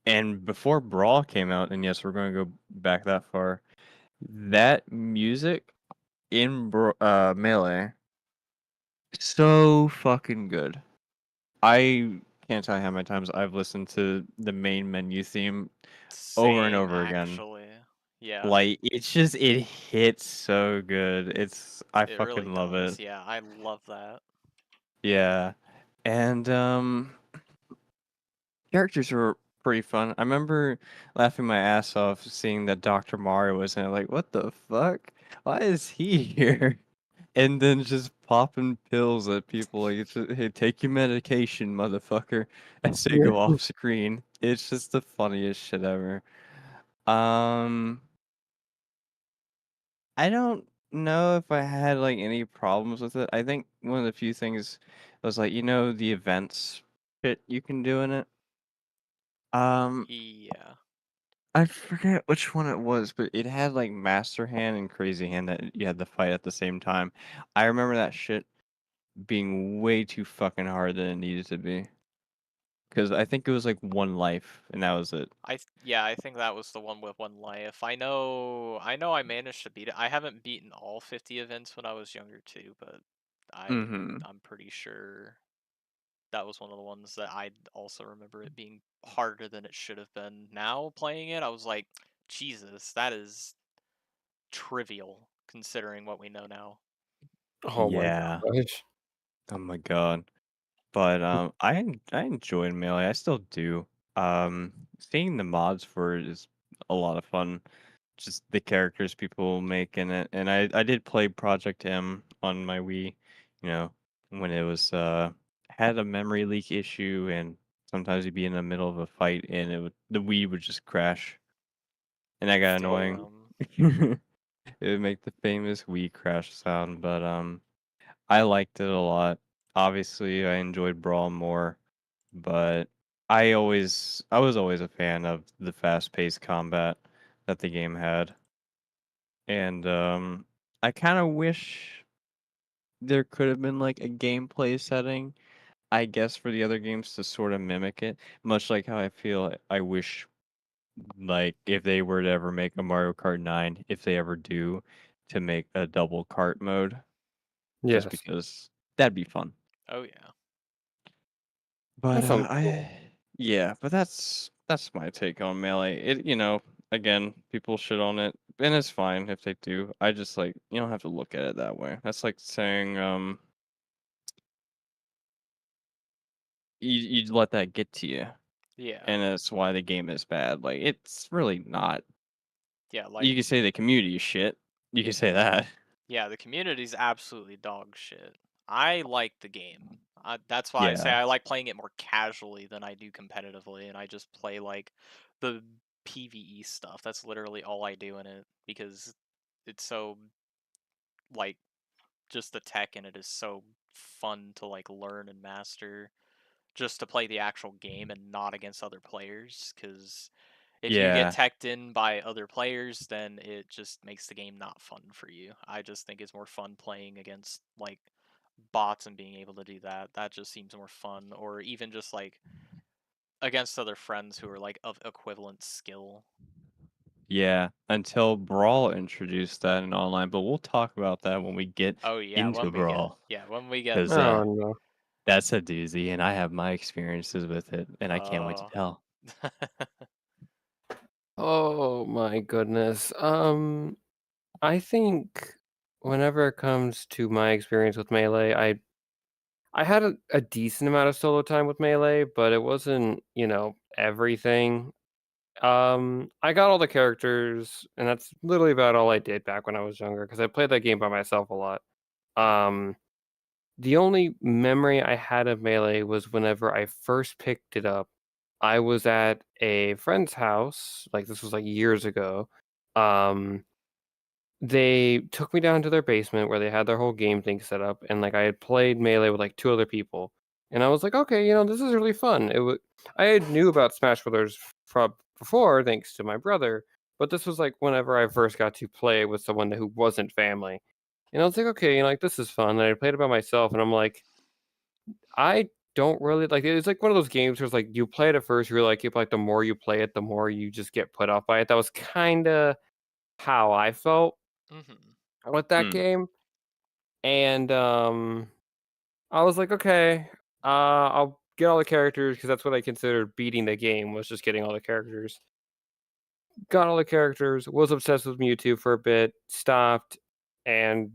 and before Brawl came out, and yes, we're going to go back that far. That music in Melee, so fucking good. I can't tell you how many times I've listened to the main menu theme over and Same, over again. actually. Yeah, Like, it hits so good. I it really fucking love does. it. Yeah, I love that. Yeah. And characters were pretty fun. I remember laughing my ass off seeing that Dr. Mario was in it. Like, what the fuck? Why is he here? And then just popping pills at people like, hey, take your medication, motherfucker, as they Yeah. go off screen. It's just the funniest shit ever. Um, I don't know if I had like any problems with it. I think one of the few things was like, the events shit you can do in it. Um, Yeah. I forget which one it was, but it had like Master Hand and Crazy Hand that you had to fight at the same time. I remember that shit being way too fucking hard than it needed to be. Because I think it was like one life, and that was it. Yeah, I think that was the one with one life. I know I managed to beat it. I haven't beaten all 50 events when I was younger too, but I Mm-hmm. I'm pretty sure that was one of the ones that I also remember it being harder than it should have been. Now playing it, I was like, Jesus, that is trivial considering what we know now. Oh my Yeah. gosh. Oh my god. But I enjoyed Melee. I still do. Seeing the mods for it is a lot of fun. Just the characters people make in it. And I did play Project M on my Wii, you know, when it was had a memory leak issue, and sometimes you'd be in the middle of a fight and the Wii would just crash, and that got annoying. Damn. It would make the famous Wii crash sound, but I liked it a lot. Obviously, I enjoyed Brawl more, but I was always a fan of the fast-paced combat that the game had. And I kind of wish there could have been like a gameplay setting, I guess, for the other games to sort of mimic it, much like how I feel I wish, like, if they were to ever make a Mario Kart 9, if they ever do, to make a double kart mode, just Yes. because that'd be fun. Oh yeah. But That sounds cool. yeah, but that's my take on Melee. Again, people shit on it, and it's fine if they do. I just like, you don't have to look at it that way. That's like saying you let that get to you, Yeah. and that's why the game is bad. Like, it's really not. Yeah, You like can say the community is shit. You can say that. yeah, the community's absolutely dog shit. I like the game. That's why I say Yeah. I like playing it more casually than I do competitively, and I just play like the PvE stuff. That's literally all I do in it because it's so like just the tech in it is so fun to like learn and master. just to play the actual game and not against other players. Because if you Yeah. get teched in by other players, then it just makes the game not fun for you. I just think it's more fun playing against like bots and being able to do that. That just seems more fun. Or even just like against other friends who are like of equivalent skill. Yeah, until Brawl introduced that in online, but we'll talk about that when we get Oh yeah, into Brawl. when we get 'Cause, there. no. That's a doozy, and I have my experiences with it, and I can't wait to Oh. tell. Oh my goodness. I think whenever it comes to my experience with Melee, I had a decent amount of solo time with Melee, but it wasn't, everything. I got all the characters, and that's literally about all I did back when I was younger because I played that game by myself a lot. Um, the only memory I had of Melee was whenever I first picked it up. I was at a friend's house, like this was like years ago. Um, they took me down to their basement where they had their whole game thing set up, and like I had played Melee with like two other people, and I was like, okay, this is really fun. I had knew about Smash Brothers from before, thanks to my brother, but this was like whenever I first got to play with someone who wasn't family, and I was like, okay, like this is fun. And I played it by myself, and I'm like, I don't really like it. It's like one of those games where it's like you play it at first, you're like, if like the more you play it, the more you just get put off by it. That was kind of how I felt with that Hmm. game. And I was like, okay, I'll get all the characters because that's what I considered beating the game was just getting all the characters. Got all the characters, was obsessed with Mewtwo for a bit, stopped, and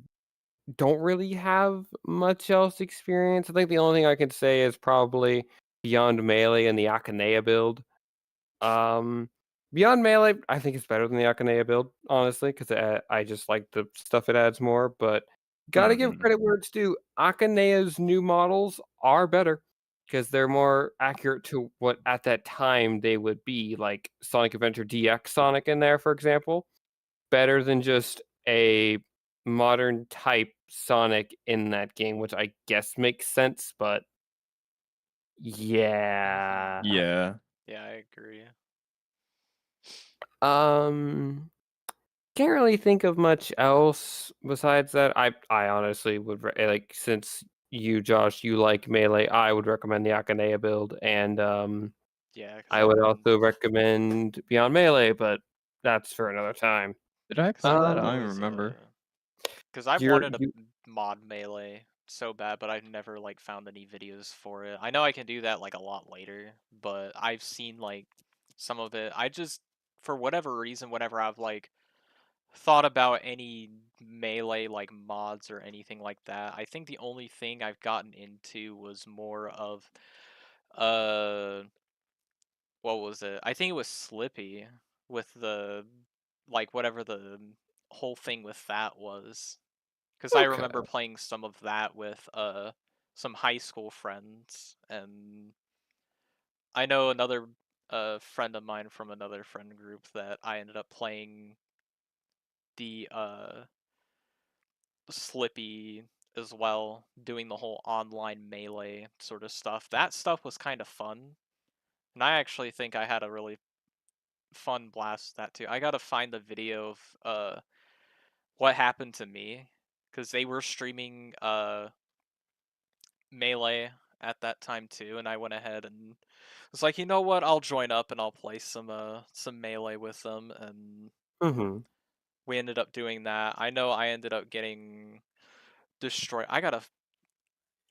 don't really have much else experience. I think the only thing I can say is probably Beyond Melee and the Akanea build. Um, Beyond Melee, I think it's better than the Akanea build, honestly, because I just like the stuff it adds more. But gotta give Mhm. credit where it's due. Akanea's new models are better because they're more accurate to what at that time they would be, like Sonic Adventure DX Sonic in there, for example. Better than just a modern type Sonic in that game, which I guess makes sense, but yeah. Yeah. Yeah, I agree. Can't really think of much else besides that. I honestly would like since you Josh you like Melee, I would recommend the Akanea build, and Yeah, because I would also recommend Beyond Melee, but that's for another time. Did I say that? I don't even remember. Because I've You're wanted to you mod Melee so bad, but I've never like found any videos for it. I know I can do that like a lot later, but I've seen like some of it. I just for whatever reason, whenever I've like thought about any Melee like mods or anything like that, I think the only thing I've gotten into was more of uh what was it? I think it was Slippy with the like whatever the whole thing with that was. Because I okay. remember playing some of that with some high school friends, and I know another friend of mine from another friend group that I ended up playing the Slippy as well, doing the whole online melee sort of stuff. That stuff was kind of fun, and I actually think I had a really fun blast with that too. I gotta find the video of what happened to me because they were streaming melee at that time too, and I went ahead and was like, you know what, I'll join up and I'll play some melee with them, and Mm-hmm. we ended up doing that. I know I ended up getting destroyed.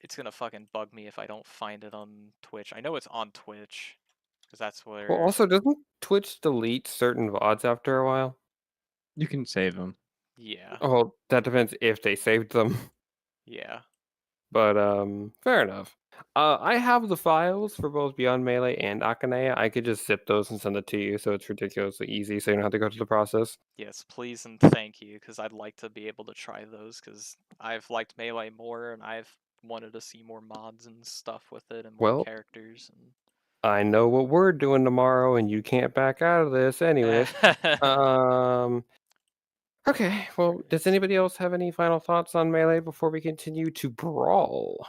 It's gonna fucking bug me if I don't find it on Twitch. I know it's on Twitch because that's Well, where. also, doesn't Twitch delete certain VODs after a while? You can save them. Yeah, Oh, that depends if they saved them. yeah. But fair enough. I have the files for both Beyond Melee and Akanea. I could just zip those and send it to you, so it's ridiculously easy, so you don't have to go through the process. Yes, please and thank you, because I'd like to be able to try those, because I've liked Melee more, and I've wanted to see more mods and stuff with it, and more Well, characters. I know what we're doing tomorrow, and you can't back out of this, anyways. And Okay. Well, does anybody else have any final thoughts on Melee before we continue to Brawl?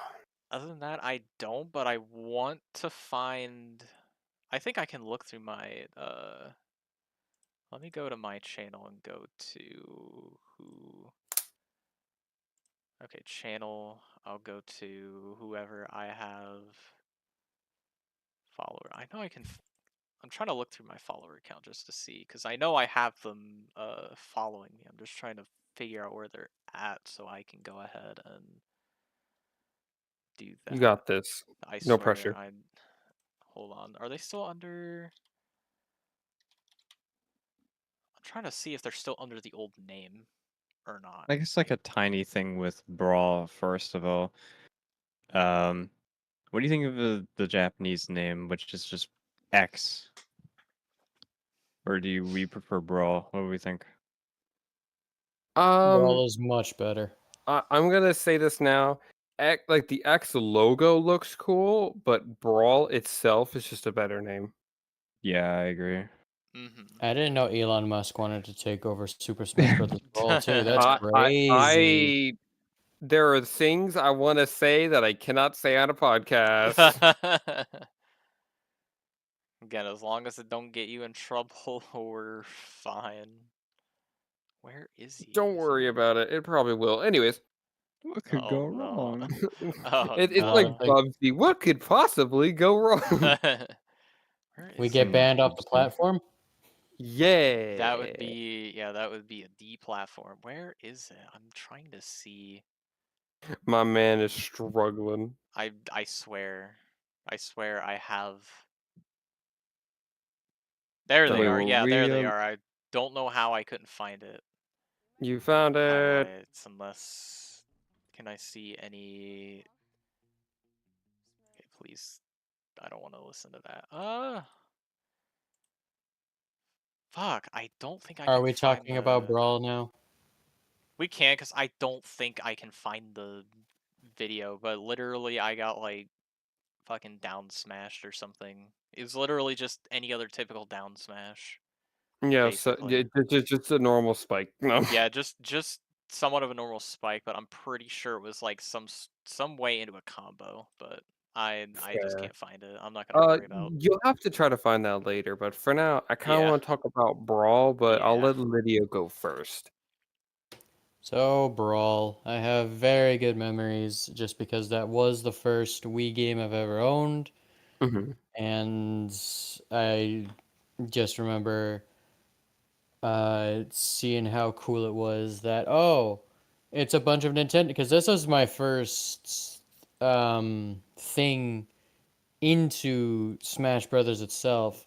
Other than that, I don't, but I want to find. I think I can look through my. Let me go to my channel and go to who. Okay, channel. I'll go to whoever I have follower. I know I can. I'm trying to look through my follower account just to see, because I know I have them following me. I'm just trying to figure out where they're at so I can go ahead and do that. You got this. I No swear, pressure. hold on. Are they still under? I'm trying to see if they're still under the old name or not. I guess like a tiny thing with Brawl, first of all. What do you think of the Japanese name, which is just X? Or do we prefer Brawl? What do we think? Brawl is much better. I'm gonna say this now. Like the X logo looks cool, but Brawl itself is just a better name. Yeah, I agree. I didn't know Elon Musk wanted to take over Super Smash Bros. Brawl too. That's I, crazy. there are things I want to say that I cannot say on a podcast. Again, as long as it don't get you in trouble, we're fine. Where is he? Don't worry about it. It probably will. Anyways, What could go wrong? Oh, it's no. like I think Bubsy. What could possibly go wrong? Where we is get he? banned off the platform. Yeah. That would be a deplatform. Where is it? I'm trying to see. My man is struggling. I swear I have. There So they wait, are. were Yeah, we, there they are. I don't know how I couldn't find it. You found it. Highlights, unless. Can I see any? Okay, please. I don't want to listen to that. Fuck. I don't think I Are can we find talking about the. Brawl now? We can, because I don't think I can find the video, but literally I got like fucking down smashed or something. It was literally just any other typical down smash. Yeah, so Basically. just a normal spike. No. Yeah, just somewhat of a normal spike, but I'm pretty sure it was like some way into a combo, but I just Fair. can't find it. I'm not gonna worry about. You'll have to try to find that later, but for now, I kind of Yeah. want to talk about Brawl, but I'll Yeah. let Lydia go first. So Brawl, I have very good memories just because that was the first Wii game I've ever owned, Mhm. and I just remember seeing how cool it was that it's a bunch of Nintendo, because this was my first thing into Smash Brothers itself,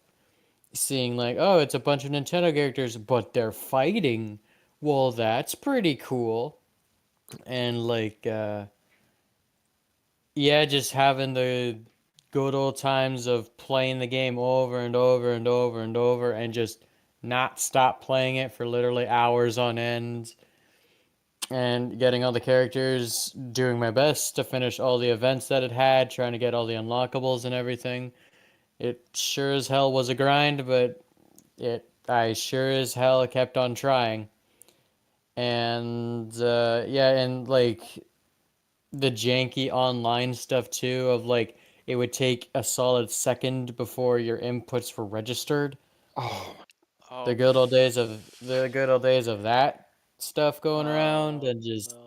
seeing like, oh, it's a bunch of Nintendo characters, but they're fighting. Well, that's pretty cool. And like yeah, just having the good old times of playing the game over and over and over and over and just not stop playing it for literally hours on end, and getting all the characters, doing my best to finish all the events that it had, trying to get all the unlockables and everything. It sure as hell was a grind, but I sure as hell kept on trying. And yeah, and like the janky online stuff too, of like it would take a solid second before your inputs were registered. Oh, The Oh. good old days of that stuff going around, Oh and just no.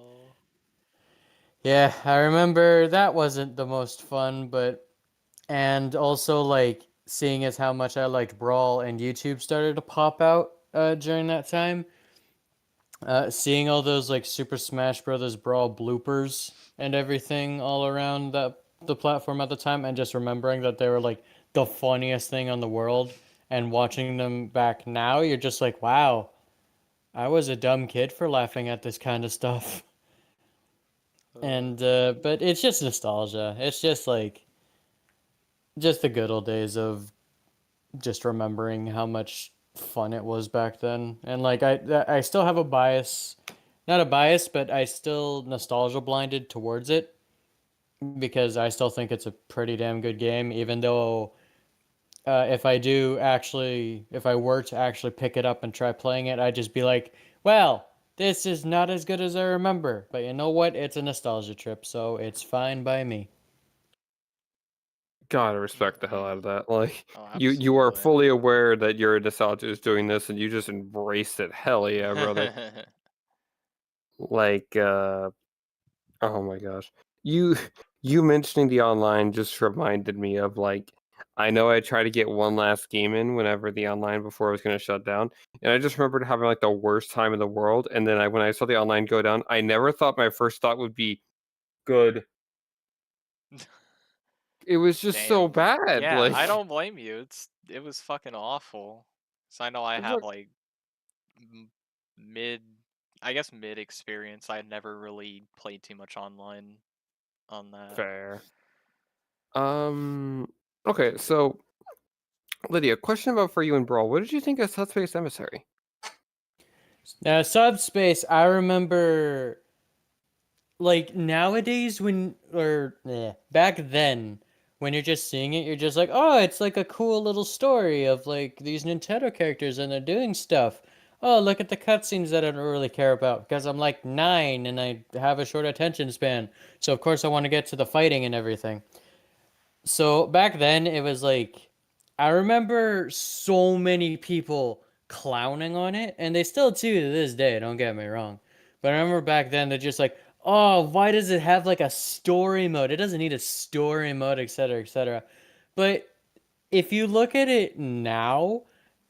yeah, I remember that wasn't the most fun, but and also like seeing as how much I liked Brawl, and YouTube started to pop out during that time. Seeing all those like Super Smash Brothers Brawl bloopers and everything all around the platform at the time, and just remembering that they were like the funniest thing on the world, and watching them back now, you're just like, wow, I was a dumb kid for laughing at this kind of stuff. And but it's just nostalgia. It's just like just the good old days of just remembering how much fun it was back then. And like I still have a bias, not a bias, but I still nostalgia blinded towards it, because I still think it's a pretty damn good game, even though if I were to actually pick it up and try playing it, I'd just be like, well, this is not as good as I remember. But you know what? It's a nostalgia trip, so it's fine by me. Gotta respect the hell out of that. Like Oh, you are absolutely. fully aware that your nostalgia is doing this, and you just embraced it. Hell yeah, brother. Like, oh my gosh, you you mentioning the online just reminded me of like. I know I tried to get one last game in whenever the online before it was going to shut down, and I just remembered having like the worst time in the world. And then when I saw the online go down, I never thought my first thought would be good. It was just so Damn. bad. Yeah, Like, I don't blame you. It was fucking awful. So I know I it's have like like mid, I guess mid experience. I never really played too much online on that. fair. Okay, so Lydia, question about for you and Brawl. What did you think of Subspace Emissary? Now, Subspace, I remember, like, nowadays back then, when you're just seeing it, you're just like, oh, it's like a cool little story of, like, these Nintendo characters and they're doing stuff. Oh, look at the cutscenes that I don't really care about because I'm like 9 and I have a short attention span. So, of course, I want to get to the fighting and everything. So, back then, it was like, I remember so many people clowning on it, and they still do to this day, don't get me wrong. But I remember back then, they're just like, oh, why does it have like a story mode? It doesn't need a story mode, etc., etc. But if you look at it now,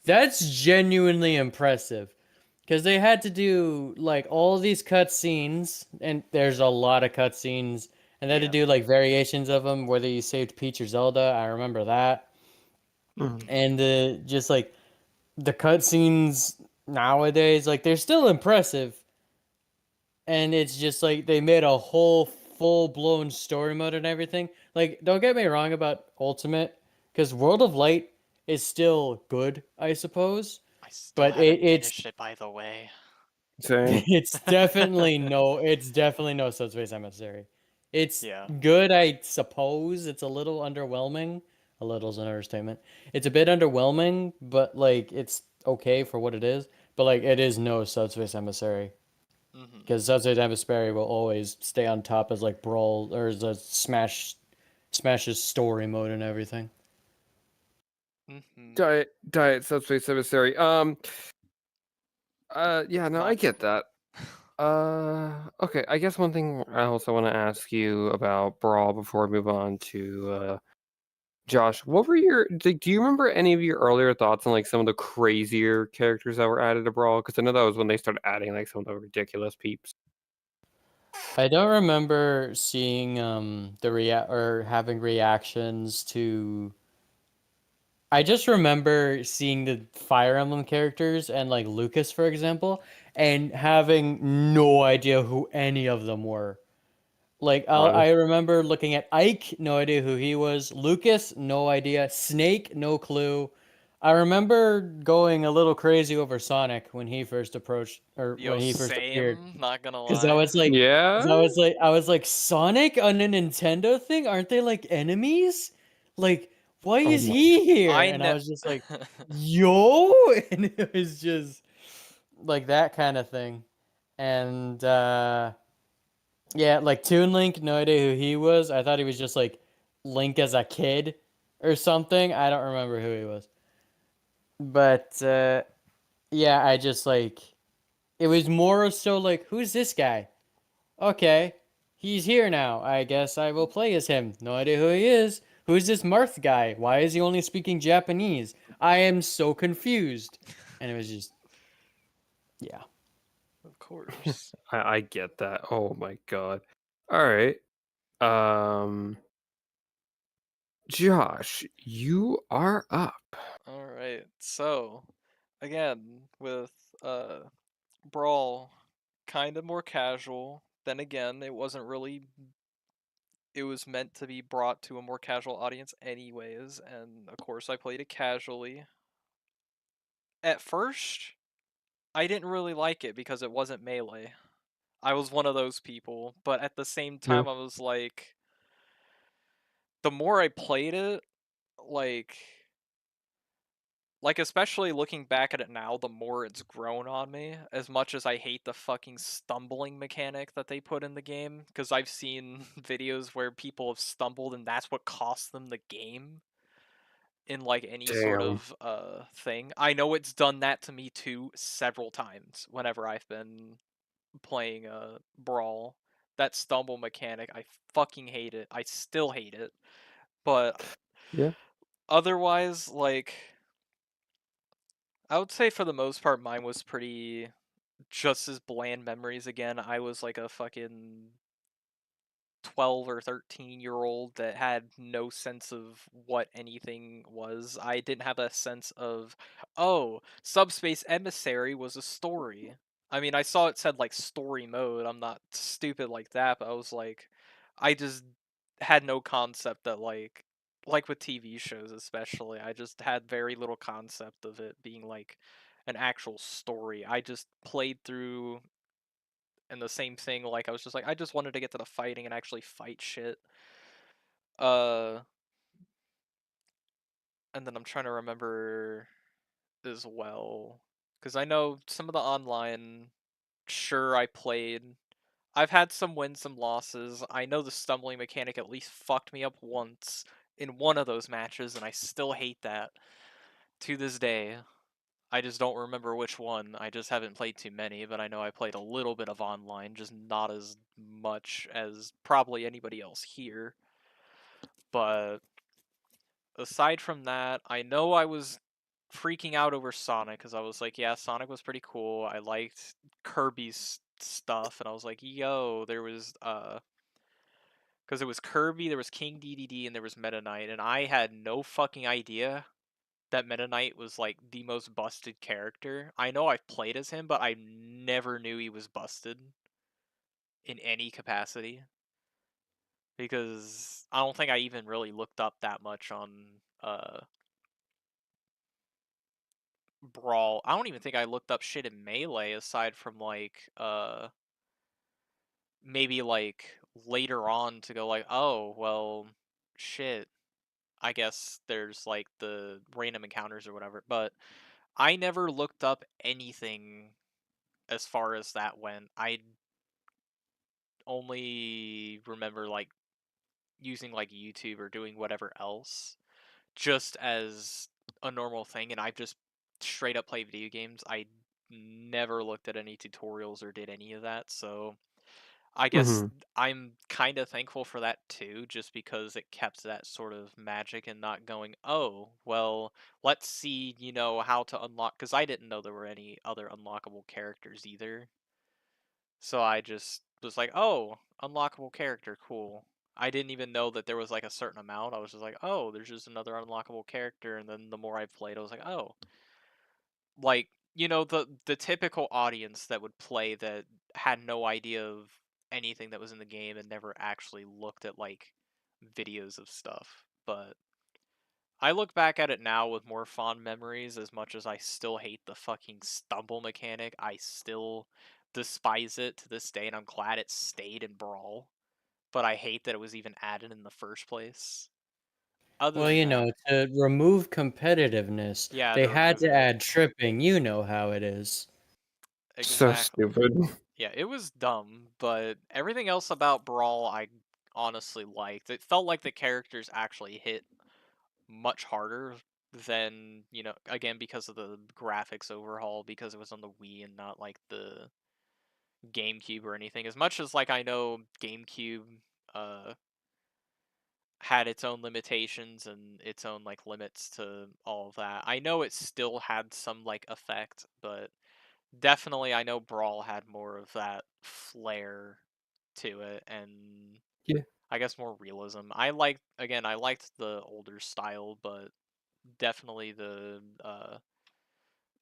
that's genuinely impressive. Because they had to do like all these cutscenes, and there's a lot of cutscenes, and they had to Yeah. do like variations of them, whether you saved Peach or Zelda. I remember that. And just like the cutscenes nowadays, like they're still impressive. And it's just like they made a whole full blown story mode and everything. Like, don't get me wrong about Ultimate, because World of Light is still good, I suppose. I still But haven't it's finished it, by the way. Same. it's definitely no Subspace Emissary. It's Yeah. good, I suppose. It's a little underwhelming. A little is an understatement. It's a bit underwhelming, but like it's okay for what it is. But like it is no Subspace Emissary Mm-hmm. because Subspace Emissary will always stay on top as like Brawl or as a Smash's story mode and everything. Mm-hmm. Diet Subspace Emissary. Yeah, no, I Not. get that. Okay, I guess one thing I also want to ask you about Brawl before we move on to Josh, what were do you remember any of your earlier thoughts on like some of the crazier characters that were added to Brawl? Because I know that was when they started adding like some of the ridiculous peeps. I don't remember seeing the or having reactions to. I just remember seeing the Fire Emblem characters and like Lucas, for example, and having no idea who any of them were. Like I Honest. remember looking at Ike, no idea who he was. Lucas, no idea. Snake, no clue. I remember going a little crazy over Sonic when he first approached or Yo, when he first appeared. same. Not gonna Because I lie. was like, Yeah. I was like, Sonic on a Nintendo thing? Aren't they like enemies? Like, why Oh is my. he here? I And I ne- was just like, yo, and it was just like that kind of thing. And yeah, like Toon Link, no idea who he was. I thought he was just like Link as a kid or something. I don't remember who he was. But yeah, I just like it was more so like, who's this guy? Okay, he's here now. I guess I will play as him. No idea who he is. Who's this Marth guy? Why is he only speaking Japanese? I am so confused. And it was just, yeah. Of course. I get that. Oh my god. All right. Um, Josh, you are up. All right. So, again, with Brawl, kind of more casual. Then again, it wasn't really. It was meant to be brought to a more casual audience, anyways, and of course, I played it casually. At first, I didn't really like it because it wasn't melee. I was one of those people, but at the same Yeah. time, I was like, the more I played it, like Like, especially looking back at it now, the more it's grown on me, as much as I hate the fucking stumbling mechanic that they put in the game, because I've seen videos where people have stumbled and that's what cost them the game in, like, any sort Damn. of thing. I know it's done that to me too several times whenever I've been playing Brawl. That stumble mechanic, I fucking hate it. I still hate it. But Yeah. otherwise, like, I would say for the most part, mine was pretty just as bland memories again. I was like a fucking 12 or 13-year-old that had no sense of what anything was. I didn't have a sense of, oh, Subspace Emissary was a story. I mean, I saw it said like story mode. I'm not stupid like that, but I was like, I just had no concept that like with TV shows especially, I just had very little concept of it being like an actual story. I just played through and the same thing, like I was just like I just wanted to get to the fighting and actually fight shit. Uh and then I'm trying to remember as well cuz I know some of the online sure I played. I've had some wins, some losses. I know the stumbling mechanic at least fucked me up once in one of those matches and I still hate that to this day. I just don't remember which one. I just haven't played too many, but I know I played a little bit of online, just not as much as probably anybody else here. But aside from that, I know I was freaking out over Sonic because I was like, yeah, Sonic was pretty cool. I liked Kirby's stuff, and I was like, yo, there was because it was Kirby, there was King DDD, and there was Meta Knight, and I had no fucking idea that Meta Knight was like the most busted character. I know I've played as him, but I never knew he was busted in any capacity because I don't think I even really looked up that much on uh Brawl. I don't even think I looked up shit in Melee aside from like maybe like later on to go like, oh, well, shit. I guess there's like the random encounters or whatever, but I never looked up anything as far as that went. I only remember like using like YouTube or doing whatever else just as a normal thing, and I've just straight up played video games. I never looked at any tutorials or did any of that, so I guess Mm-hmm. I'm kind of thankful for that too, just because it kept that sort of magic and not going, oh, well, let's see, how to unlock, because I didn't know there were any other unlockable characters either. So I just was like, oh, unlockable character, cool. I didn't even know that there was like a certain amount. I was just like, oh, there's just another unlockable character. And then the more I played, I was like, oh, like the typical audience that would play that had no idea of anything that was in the game and never actually looked at like videos of stuff. But I look back at it now with more fond memories. As much as I still hate the fucking stumble mechanic, I still despise it to this day, and I'm glad it stayed in Brawl. But I hate that it was even added in the first place. Other Well, than that, to remove competitiveness, yeah, they to had remove to it. add tripping. You know how it is. So Exactly. stupid. Yeah, it was dumb, but everything else about Brawl I honestly liked. It felt like the characters actually hit much harder than, again, because of the graphics overhaul, because it was on the Wii and not like the GameCube or anything. As much as like I know GameCube uh had its own limitations and its own like limits to all of that. I know it still had some like effect, but definitely I know Brawl had more of that flair to it and Yeah. I guess more realism. I liked the older style, but definitely the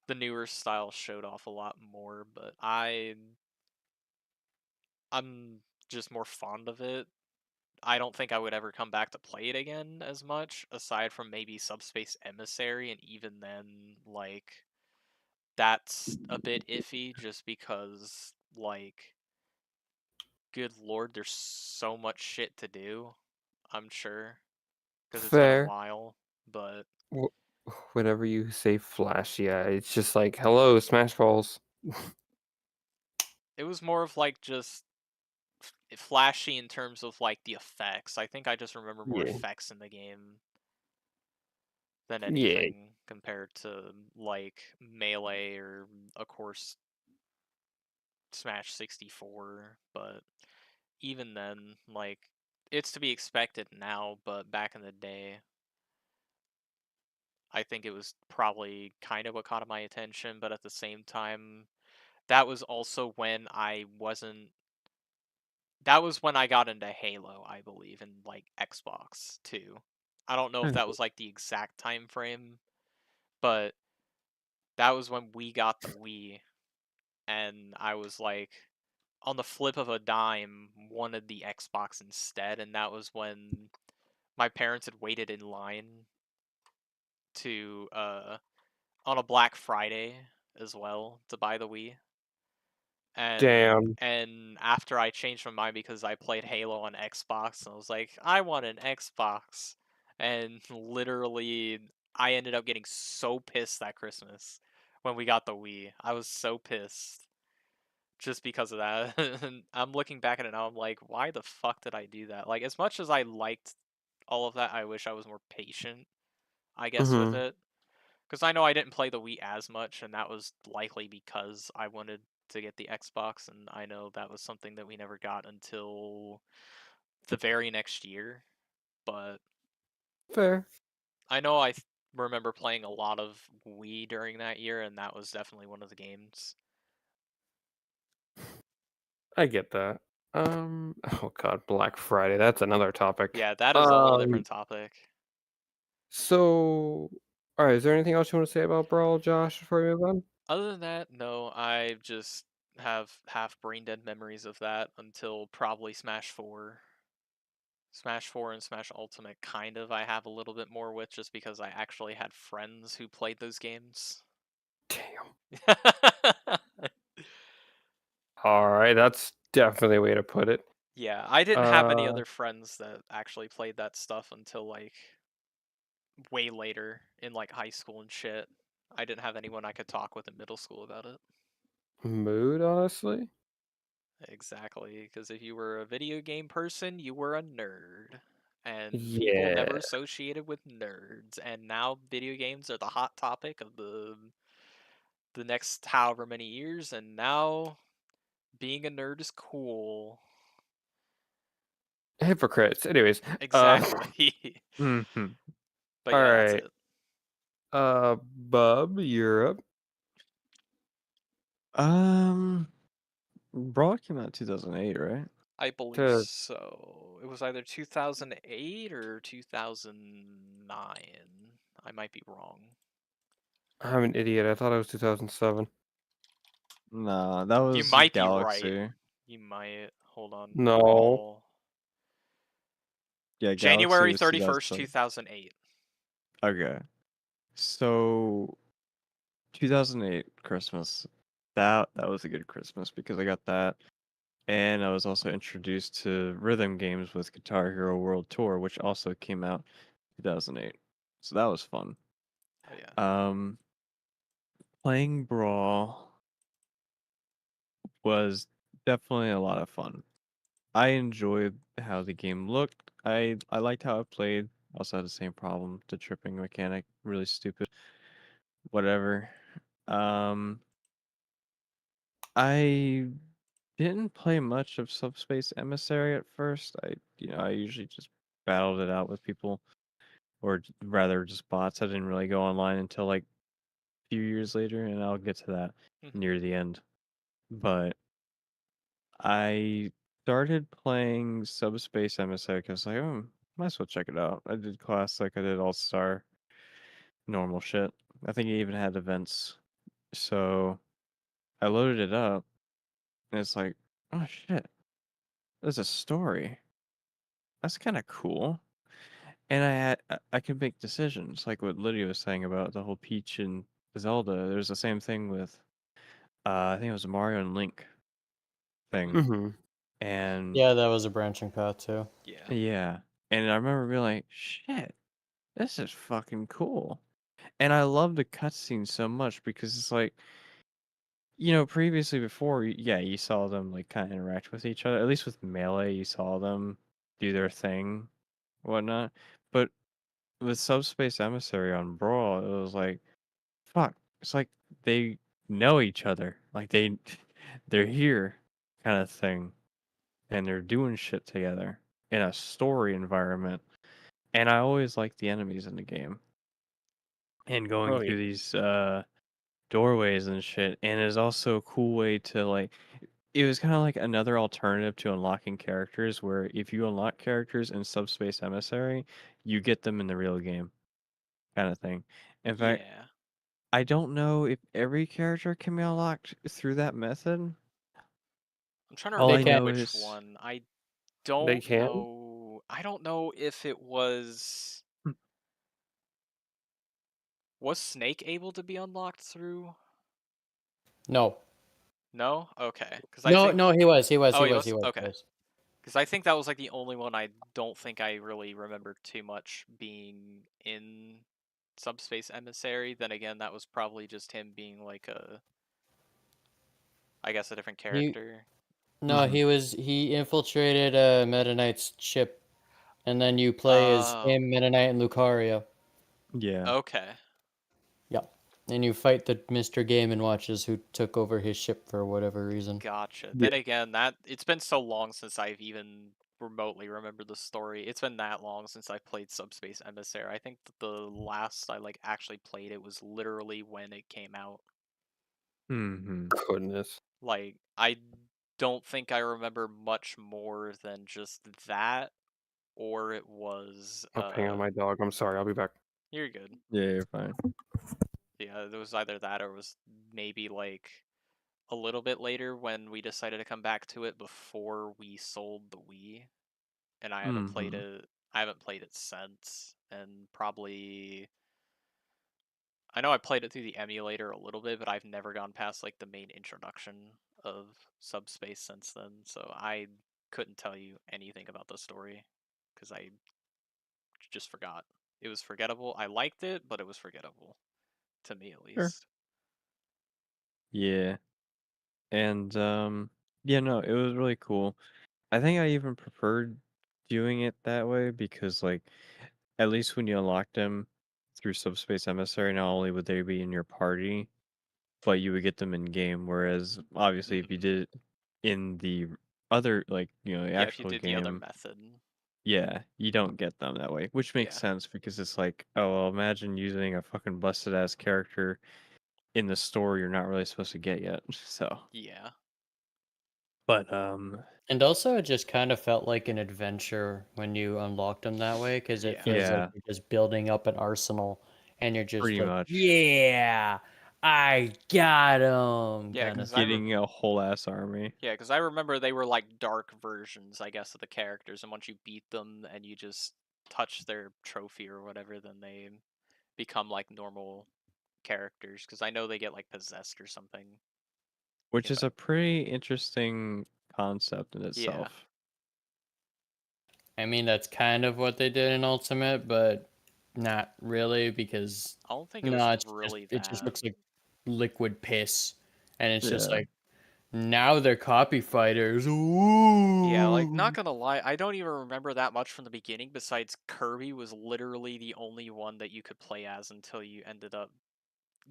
newer style showed off a lot more, but I'm just more fond of it. I don't think I would ever come back to play it again as much, aside from maybe Subspace Emissary, and even then, like, that's a bit iffy just because, like, good lord, there's so much shit to do, I'm sure, because it's been a Fair. while, but Wh- whenever you say Flash, yeah, it's just like, hello, Smash Balls. It was more of like just flashy in terms of like the effects. I think I just remember more Yeah. effects in the game than Yeah. anything compared to like Melee or of course Smash 64, but even then, like, it's to be expected now, but back in the day, I think it was probably kind of what caught my attention, but at the same time, that was also when that was when I got into Halo, I believe, and like Xbox too. I don't know if that was like the exact time frame, but that was when we got the Wii, and I was like, on the flip of a dime, wanted the Xbox instead, and that was when my parents had waited in line to on a Black Friday as well to buy the Wii. Damn. And after I changed my mind because I played Halo on Xbox, and I was like, I want an Xbox. And literally I ended up getting so pissed that Christmas when we got the Wii. I was so pissed just because of that. And I'm looking back at it now, I'm like, why the fuck did I do that? Like, as much as I liked all of that, I wish I was more patient, I guess, with Mm-hmm. it. Because I know I didn't play the Wii as much, and that was likely because I wanted to get the Xbox, and I know that was something that we never got until the very next year. But Fair. I know remember playing a lot of Wii during that year, and that was definitely one of the games. I get that. Oh god, Black Friday. That's another topic. Yeah, that is a whole different topic. So, all right. Is there anything else you want to say about Brawl, Josh, before we move on? Other than that, no, I just have half brain dead memories of that until probably Smash 4. Smash 4 and Smash Ultimate kind of I have a little bit more with just because I actually had friends who played those games. Damn. All right, that's definitely a way to put it. Yeah, I didn't have any other friends that actually played that stuff until like way later in like high school and shit. I didn't have anyone I could talk with in middle school about it. Mood, honestly. Exactly, because if you were a video game person, you were a nerd. And people Yeah. never associated with nerds. And now video games are the hot topic of the next however many years, and now being a nerd is cool. Hypocrites. Anyways. Exactly. Mm-hmm. But All yeah, that's right. it. Bub, you're up. Brawl came out 2008, right? I believe To- so. It was either 2008 or 2009. I might be wrong. I'm an idiot. I thought it was 2007. Nah, that was You might be Galaxy. right. You might. Hold on. No. Brawl. Yeah, January Galaxy was 31st, 2008. Okay. So 2008 Christmas. That was a good Christmas because I got that. And I was also introduced to rhythm games with Guitar Hero World Tour, which also came out 2008. So that was fun. Oh yeah. Playing Brawl was definitely a lot of fun. I enjoyed how the game looked. I liked how it played. Also had the same problem, the tripping mechanic, really stupid. Whatever. Um, I didn't play much of Subspace Emissary at first. I usually just battled it out with people, or rather just bots. I didn't really go online until like a few years later, and I'll get to that near the end. But I started playing Subspace Emissary because I was like, oh, might as well check it out. I did Classic, I did All Star, normal shit. I think it even had events. So I loaded it up, and it's like, oh shit, there's a story. That's kind of cool. And I could make decisions, like what Lydia was saying about the whole Peach and Zelda. There's the same thing with, I think it was Mario and Link thing. Mm-hmm. And Yeah, that was a branching path too. Yeah. yeah, and I remember being like, shit, this is fucking cool. And I love the cutscene so much because it's like, previously before, yeah, you saw them like kind of interact with each other. At least with Melee, you saw them do their thing, whatnot. But with Subspace Emissary on Brawl, it was like, fuck. It's like they know each other. Like they're here, kind of thing, and they're doing shit together in a story environment. And I always like the enemies in the game and going Oh yeah. through these doorways and shit. And it's also a cool way to like. It was kind of like another alternative to unlocking characters, where if you unlock characters in Subspace Emissary, you get them in the real game, kind of thing. In fact, Yeah. I don't know if every character can be unlocked through that method. I'm trying to All They I remember can. know which is one. They can. I don't know if it was Snake able to be unlocked through? No. No? Okay. Cuz I No, think no, he was. He was. Oh, He he was. He was? was. He Okay. was. Cuz I think that was like the only one I don't think I really remember too much being in Subspace Emissary. Then again, that was probably just him being like I guess a different He character. no, Mhm. he infiltrated Meta Knight's ship, and then you play as Oh. him, Meta Knight, and Lucario. Yeah. Okay. Yep. And you fight the Mr. Game and Watches who took over his ship for whatever reason. Gotcha. Yeah. Then again, that it's been so long since I've even remotely remembered the story. It's been that long since I played Subspace Emissary. I think that the last I like actually played it was literally when it came out. Mhm. Goodness. Like I don't think I remember much more than just that, or it was Oh, hang on, my dog. I'm sorry. I'll be back. you're good. Yeah, you're fine. Yeah, it was either that or it was maybe like a little bit later when we decided to come back to it before we sold the Wii. And I haven't played Mhm. it. I haven't played it since, and probably I know I played it through the emulator a little bit, but I've never gone past like the main introduction of Subspace since then. So I couldn't tell you anything about the story because I just forgot. It was forgettable. I liked it, but it was forgettable to me at Sure. least. Yeah. And yeah, no, it was really cool. I think I even preferred doing it that way because like at least when you unlock them through Subspace Emissary, not only would they be in your party, but you would get them in game. Whereas obviously if you Hmm. did it in the other like, the Yeah, if you actual did the other game, method. yeah, you don't get them that way. Which makes Yeah. sense because it's like, oh well, imagine using a fucking busted ass character in the store you're not really supposed to get yet. So Yeah. but And also, it just kind of felt like an adventure when you unlocked them that way, because it Yeah. feels like yeah, you're just building up an arsenal, and you're just pretty like, much yeah, I got him, Yeah, kind of because thing. getting a whole ass army. Yeah, because I remember they were like dark versions, I guess, of the characters, and once you beat them and you just touch their trophy or whatever, then they become like normal characters. Because I know they get like possessed or something. Which If is I, a pretty interesting concept in yeah, itself. I mean, that's kind of what they did in Ultimate, but not really, because I don't think it was no, it's just really it just that. looks like liquid piss, and it's just Yeah. like now they're copy fighters. Yeah, like Ooh. not gonna lie, I don't even remember that much from the beginning. Besides, Kirby was literally the only one that you could play as until you ended up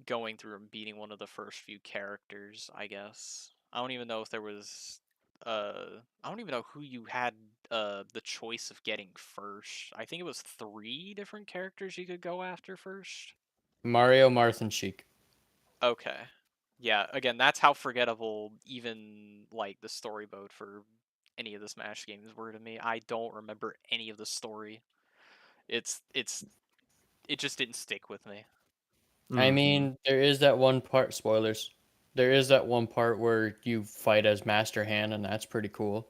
going through and beating one of the first few characters, I guess. I don't even know if there was I don't even know who you had the choice of getting first. I think it was 3 different characters you could go after first. Mario, Marth, and Sheik. Okay. Yeah, again, that's how forgettable even like the story mode for any of the Smash games were to me. I don't remember any of the story. It just didn't stick with me. I Hmm. mean, there is that one part, spoilers. There is that one part where you fight as Master Hand, and that's pretty cool.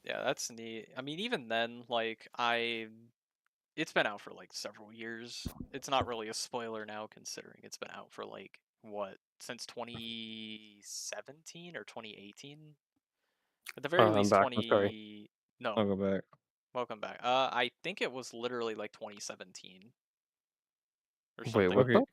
Yeah, that's neat. I mean, even then, like it's been out for like several years. It's not really a spoiler now considering it's been out for like what, since 2017 or 2018? At the very I'm least back. I'm sorry. 20 No, I'll go back. welcome back. I think it was literally like 2017. or Wait, something what Okay. though?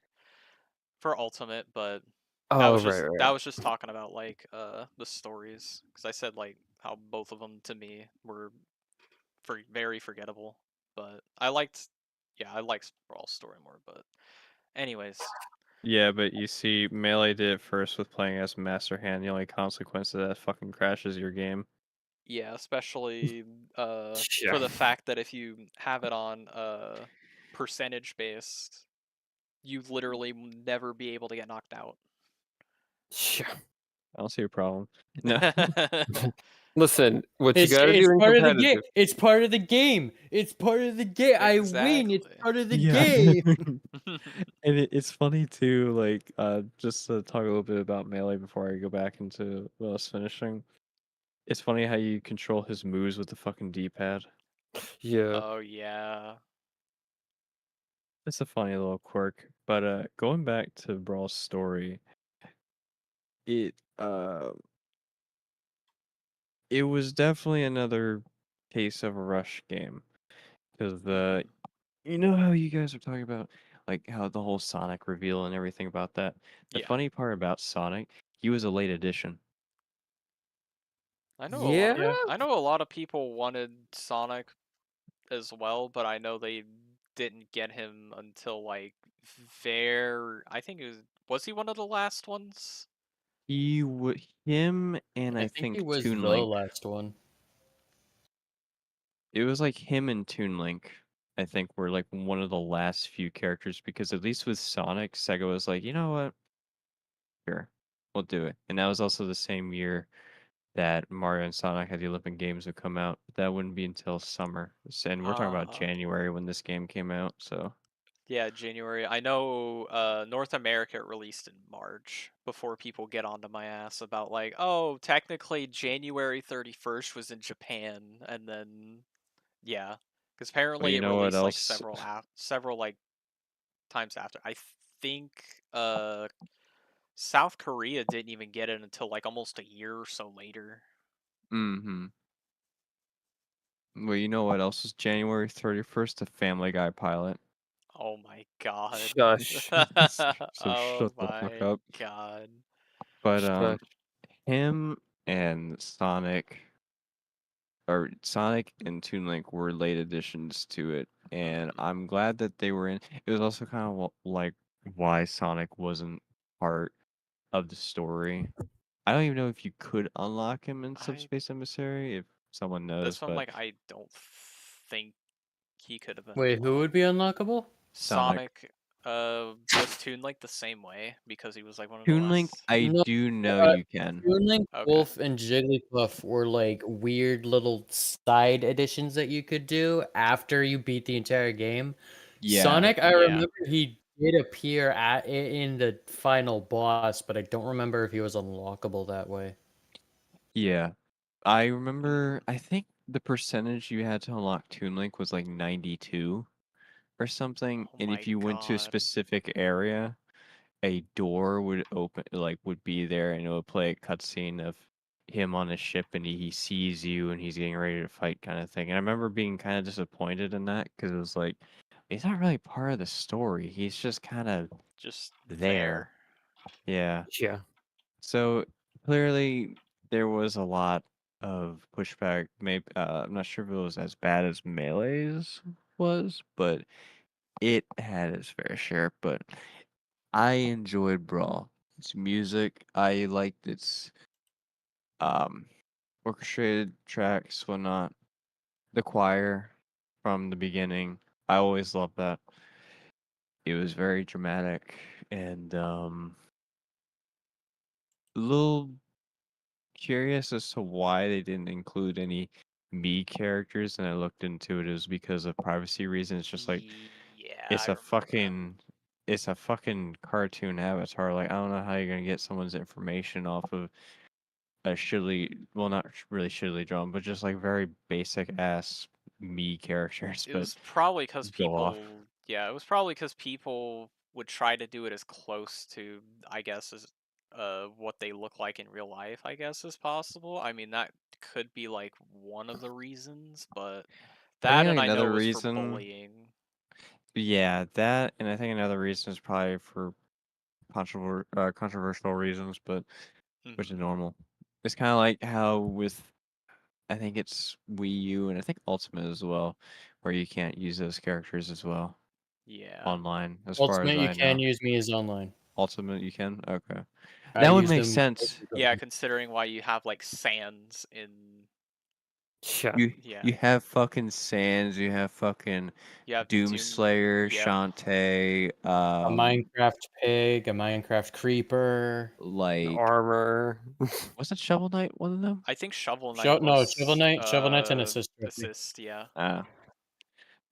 for Ultimate, but Oh, right, right. that was just talking about like the stories because I said like how both of them to me were very forgettable, but I liked Brawl's story more. But anyways, Yeah, but you see, Melee did it first with playing as Master Hand. The only consequence of that fucking crashes your game. yeah, especially Yeah. for the fact that if you have it on percentage based, you literally will never be able to get knocked out. Yeah. I don't see a problem. No. Listen, what you gotta It's do in part of the game. competitive. It's part of the game. It's part of the game. I win. It's Exactly. part of the Yeah. game. And it's funny too, like, just to talk a little bit about Melee before I go back into what I was finishing. It's funny how you control his moves with the fucking D-pad. Yeah. Oh yeah. It's a funny little quirk. But going back to Brawl's story, it it was definitely another case of a rush game. Because you know how you guys are talking about like how the whole Sonic reveal and everything about that. The Yeah. funny part about Sonic, he was a late addition. Yeah. Yeah. I know a lot of people wanted Sonic as well, but I know they didn't get him until like I think it was he one of the last ones? Him and I I think he think was Toon the Link. last one. It was like him and Toon Link. I think were like one of the last few characters because at least with Sonic, Sega was like, you know what, sure, we'll do it. And that was also the same year that Mario and Sonic had the Olympic Games would come out. But that wouldn't be until summer. And we're talking about Uh January when this game came out. So yeah, January. I know North America released in March before people get onto my ass about like, oh, technically January 31st was in Japan and then yeah, cuz well, apparently you it know what released like else? several like times after. I think South Korea didn't even get it until like almost a year or so later. Mm-hmm. Well, you know what else is January 31st? A Family Guy pilot. Oh my god. Shush. So Oh shut the fuck my up. god. But Shush. him and Sonic and Toon Link were late additions to it, and Mhm. I'm glad that they were in. It was also kind of like why Sonic wasn't part of the story. I don't even know if you could unlock him in I Subspace Emissary if someone knows, this one but like I don't think he could have been Wait, who would unlocked. be unlockable? Sonic. Sonic was tuned like the same way because he was like one of the Toon Link, last. I No, do know uh, you can. Toon Link, Okay. Wolf, and Jigglypuff were like weird little side additions that you could do after you beat the entire game. Yeah, Sonic, I yeah, remember he did appear in the final boss, but I don't remember if he was unlockable that way. yeah. I remember. I think the percentage you had to unlock Toon Link was like 92 or something, Oh and if my you went to a god. specific area, a door would open, like would be there, and it would play a cutscene of him on a ship, and he sees you, and he's getting ready to fight, kind of thing. And I remember being kind of disappointed in that because it was like, he's not really part of the story. He's just kind of Just there. there. Yeah. Yeah. So clearly there was a lot of pushback. Maybe I'm not sure if it was as bad as Melee's was, but it had its fair share. But I enjoyed Brawl. Its music, I liked its um orchestrated tracks, whatnot. The choir from the beginning. I always loved that. It was very dramatic and a little curious as to why they didn't include any me characters, and I looked into it. It was because of privacy reasons. Just like Yeah, I it's a remember that. fucking it's a fucking cartoon avatar. Like I don't know how you're gonna get someone's information off of a shittily, well, not really shittily drawn, but just like very basic ass me characters. It But was probably because go off. people, yeah, it was probably because people would try to do it as close to, I guess, as what they look like in real life, I guess, as possible. I mean, that could be like one of the reasons, but I think that like, and I know another it was for reason bullying. Yeah, that, and I think another reason is probably for controversial reasons, but which is Mhm. normal. It's kind of like how with I think it's Wii U and I think Ultimate as well, where you can't use those characters as well Yeah. online, as far as Ultimate, you I can know. use me as online. Ultimate, you can. Okay, I that would use make them. sense. Yeah, considering why you have like Sans in Yeah. yeah. You have fucking Sans, you have fucking You have Doom. Doomslayer, Yep. Shantae, A Minecraft pig, a Minecraft creeper. like Armor. wasn't Shovel Knight one of them? I think Shovel Knight No, Shovel was Knight. Shovel Knight's an assist trophy. assist, yeah. Ah,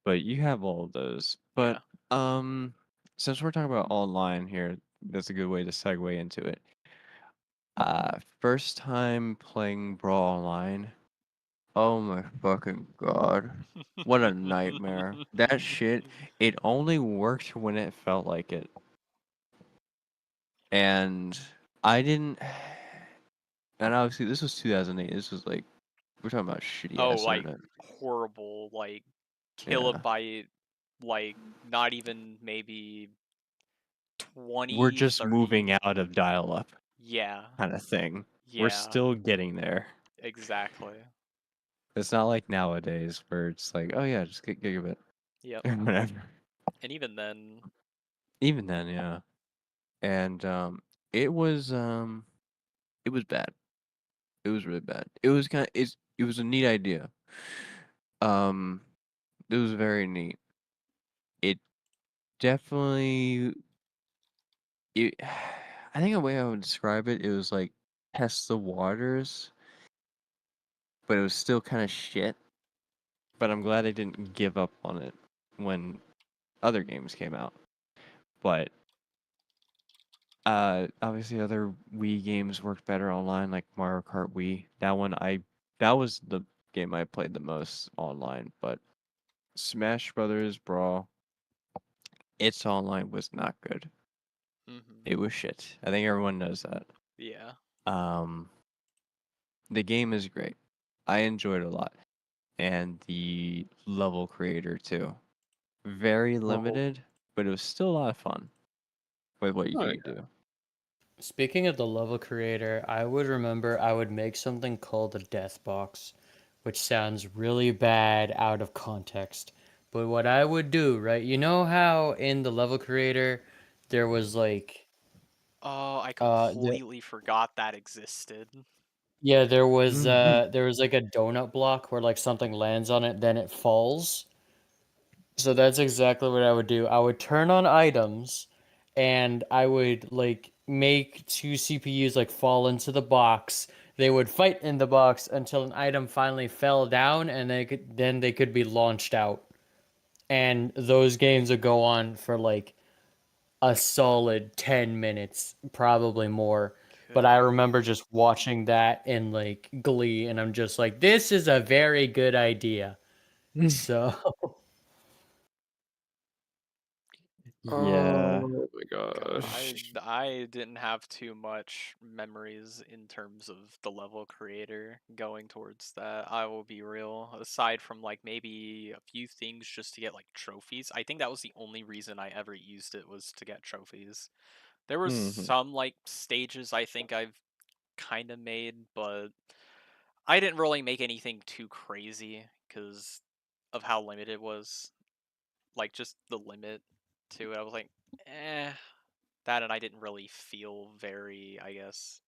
but you have all of those. Yeah. But since we're talking about online here, that's a good way to segue into it. First time playing Brawl Online. Oh my fucking god. What a nightmare. That shit, it only worked when it felt like it. And I didn't and obviously this was 2008. This was like we're talking about shitty Oh, ass like internet. horrible, like Yeah. kilobyte, like not even maybe We're 20, just 30. moving out of dial up Yeah. kind of thing. We're Yeah. still getting there. Exactly. It's not like nowadays where it's like, oh yeah, just get gigabit Yep. or whatever. And even then, Even then, yeah. And it was it was bad. It was really bad. It was it was a neat idea. Um it was very neat. It definitely it I think a way I would describe it, it was like test the waters, but it was still kind of shit. But I'm glad I didn't give up on it when other games came out. But obviously other Wii games worked better online, like Mario Kart Wii. That was the game I played the most online. But Smash Brothers Brawl, its online was not good. mhm. It was shit. I think everyone knows that. Yeah. Um, the game is great. I enjoyed it a lot, and the level creator too. Very limited, but it was still a lot of fun with what you Oh, can do. Speaking of the level creator, I would remember I would make something called a death box, which sounds really bad out of context. But what I would do, right? You know how in the level creator there was like Oh, I the completely forgot that existed. yeah, Mhm. there was like a donut block where like something lands on it, then it falls. So that's exactly what I would do. I would turn on items and I would like make two CPUs like fall into the box. They would fight in the box until an item finally fell down and they could be launched out. And those games would go on for like a solid 10 minutes, probably more. But Good I remember lord. just watching that in like Glee and I'm just like this is a very good idea. So Yeah. Oh my God, I gosh. I didn't have too much memories in terms of the level creator going towards that. I will be real. Aside from like maybe a few things just to get like trophies. I think that was the only reason I ever used it was to get trophies. There was Hmm. some like stages I think I've kind of made, but I didn't really make anything too crazy because of how limited it was. Like just the limit to it. I was like, eh. That and I didn't really feel very, I guess,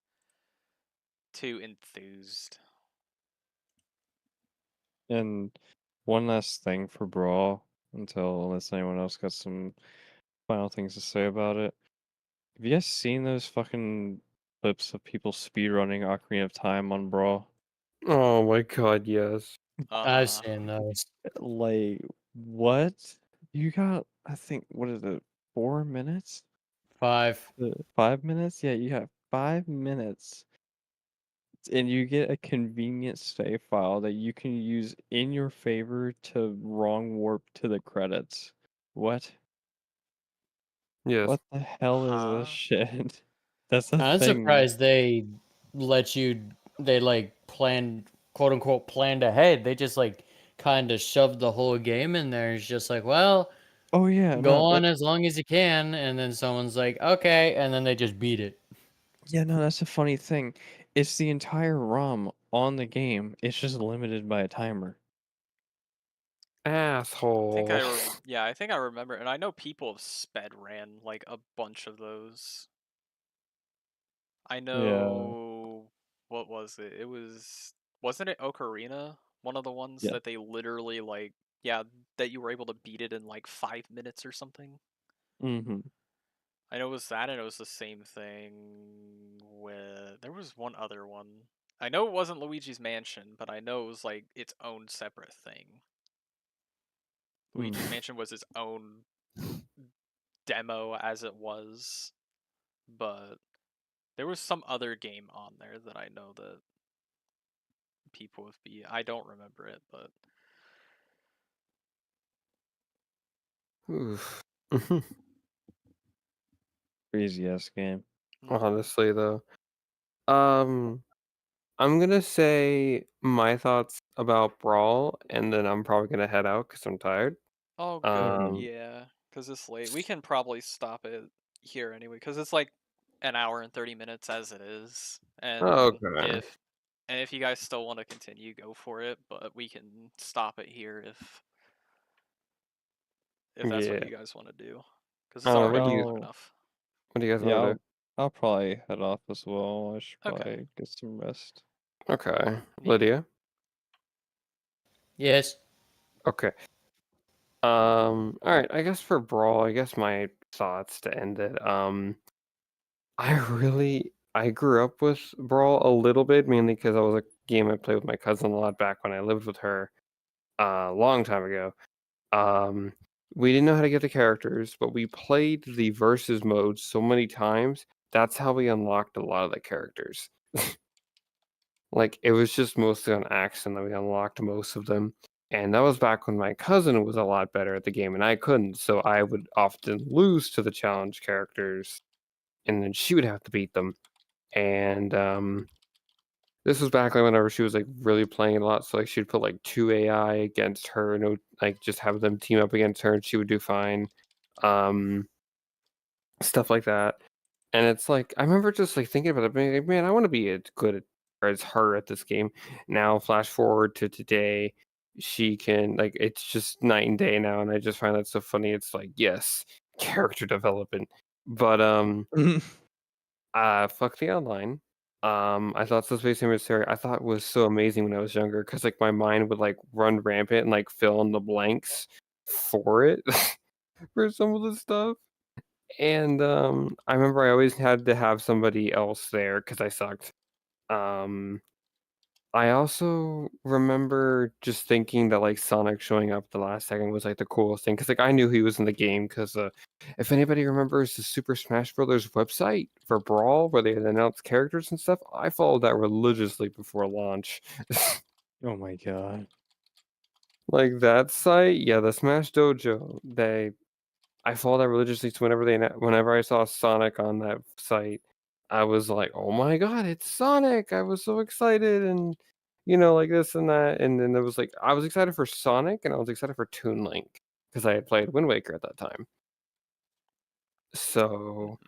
too enthused. And one last thing for Brawl, unless anyone else got some final things to say about it. Have you guys seen those fucking clips of people speedrunning Ocarina of Time on Brawl? Oh my god, yes. I've Uh-huh. seen those. Like, what? You got, I think, what is it, 4 minutes? 5. 5 minutes? Yeah, you have 5 minutes. And you get a convenient save file that you can use in your favor to wrong warp to the credits. What? Yes. What the hell is this Huh? shit? That's a I'm thing. surprised they let you they like planned quote unquote planned ahead. They just like kind of shoved the whole game in there. It's just like, well, Oh yeah, Go no, on as long as you can, and then someone's like, okay, and then they just beat it. that's a funny thing. It's the entire ROM on the game. It's just limited by a timer. think I Asshole. yeah, I think I remember, and I know people have sped ran like a bunch of those. I Yeah. know what was it? Wasn't it Ocarina? One of the ones Yeah. that they literally like that you were able to beat it in like 5 minutes or something. Mm-hmm. I know it was that, and it was the same thing with there was one other one. I know it wasn't Luigi's Mansion, but I know it was like its own separate thing. Luigi's Mansion was its own demo as it was, but there was some other game on there that I know that people have beat. I don't remember it, but Oof. Crazy ass game. Honestly, though. I'm gonna say my thoughts about Brawl, and then I'm probably gonna head out because I'm tired. oh, good, Mhm. yeah, because it's late. We can probably stop it here anyway, because it's like an hour and 30 minutes as it is, and Okay. if you guys still want to continue, go for it. But we can stop it here if that's what Yeah. you guys want to do, because I it's don't know. already Yeah, long I'll, enough. What do you guys yeah, want to I'll, do? I'll probably head off as well. I should Okay. probably get some rest. Okay. Yeah. Lydia? Yes. Okay. All right. I guess for Brawl, I guess my thoughts to end it. I grew up with Brawl a little bit, mainly because it was a game I played with my cousin a lot back when I lived with her a long time ago. Um, we didn't know how to get the characters, but we played the versus mode so many times. That's how we unlocked a lot of the characters. Like, it was just mostly on accident that we unlocked most of them. And that was back when my cousin was a lot better at the game and I couldn't. So I would often lose to the challenge characters and then she would have to beat them. And this was back like whenever she was like really playing a lot. So like she'd put like two AI against her, no, like just have them team up against her and she would do fine. Um, Stuff like that. And it's like I remember just like thinking about it, being like, man, I want to be as good as her at this game. Now, flash forward to today, she can like it's just night and day now, and I just find that so funny. It's like yes, character development, but fuck the online. I thought Subspace Emissary I thought was so amazing when I was younger because like my mind would like run rampant and like fill in the blanks for it for some of the stuff. And, I remember I always had to have somebody else there because I sucked. Um, I also remember just thinking that, like, Sonic showing up at the last second was, like, the coolest thing because like, I knew he was in the game 'cause, if anybody remembers the Super Smash Brothers website for Brawl where they had announced characters and stuff, I followed that religiously before launch. Oh my god. Like, that site yeah, the Smash Dojo, I follow that religiously, so whenever I saw Sonic on that site, I was like, "Oh my god, it's Sonic!" I was so excited and, like this and that, and then it was like I was excited for Sonic and I was excited for Toon Link because I had played Wind Waker at that time. So,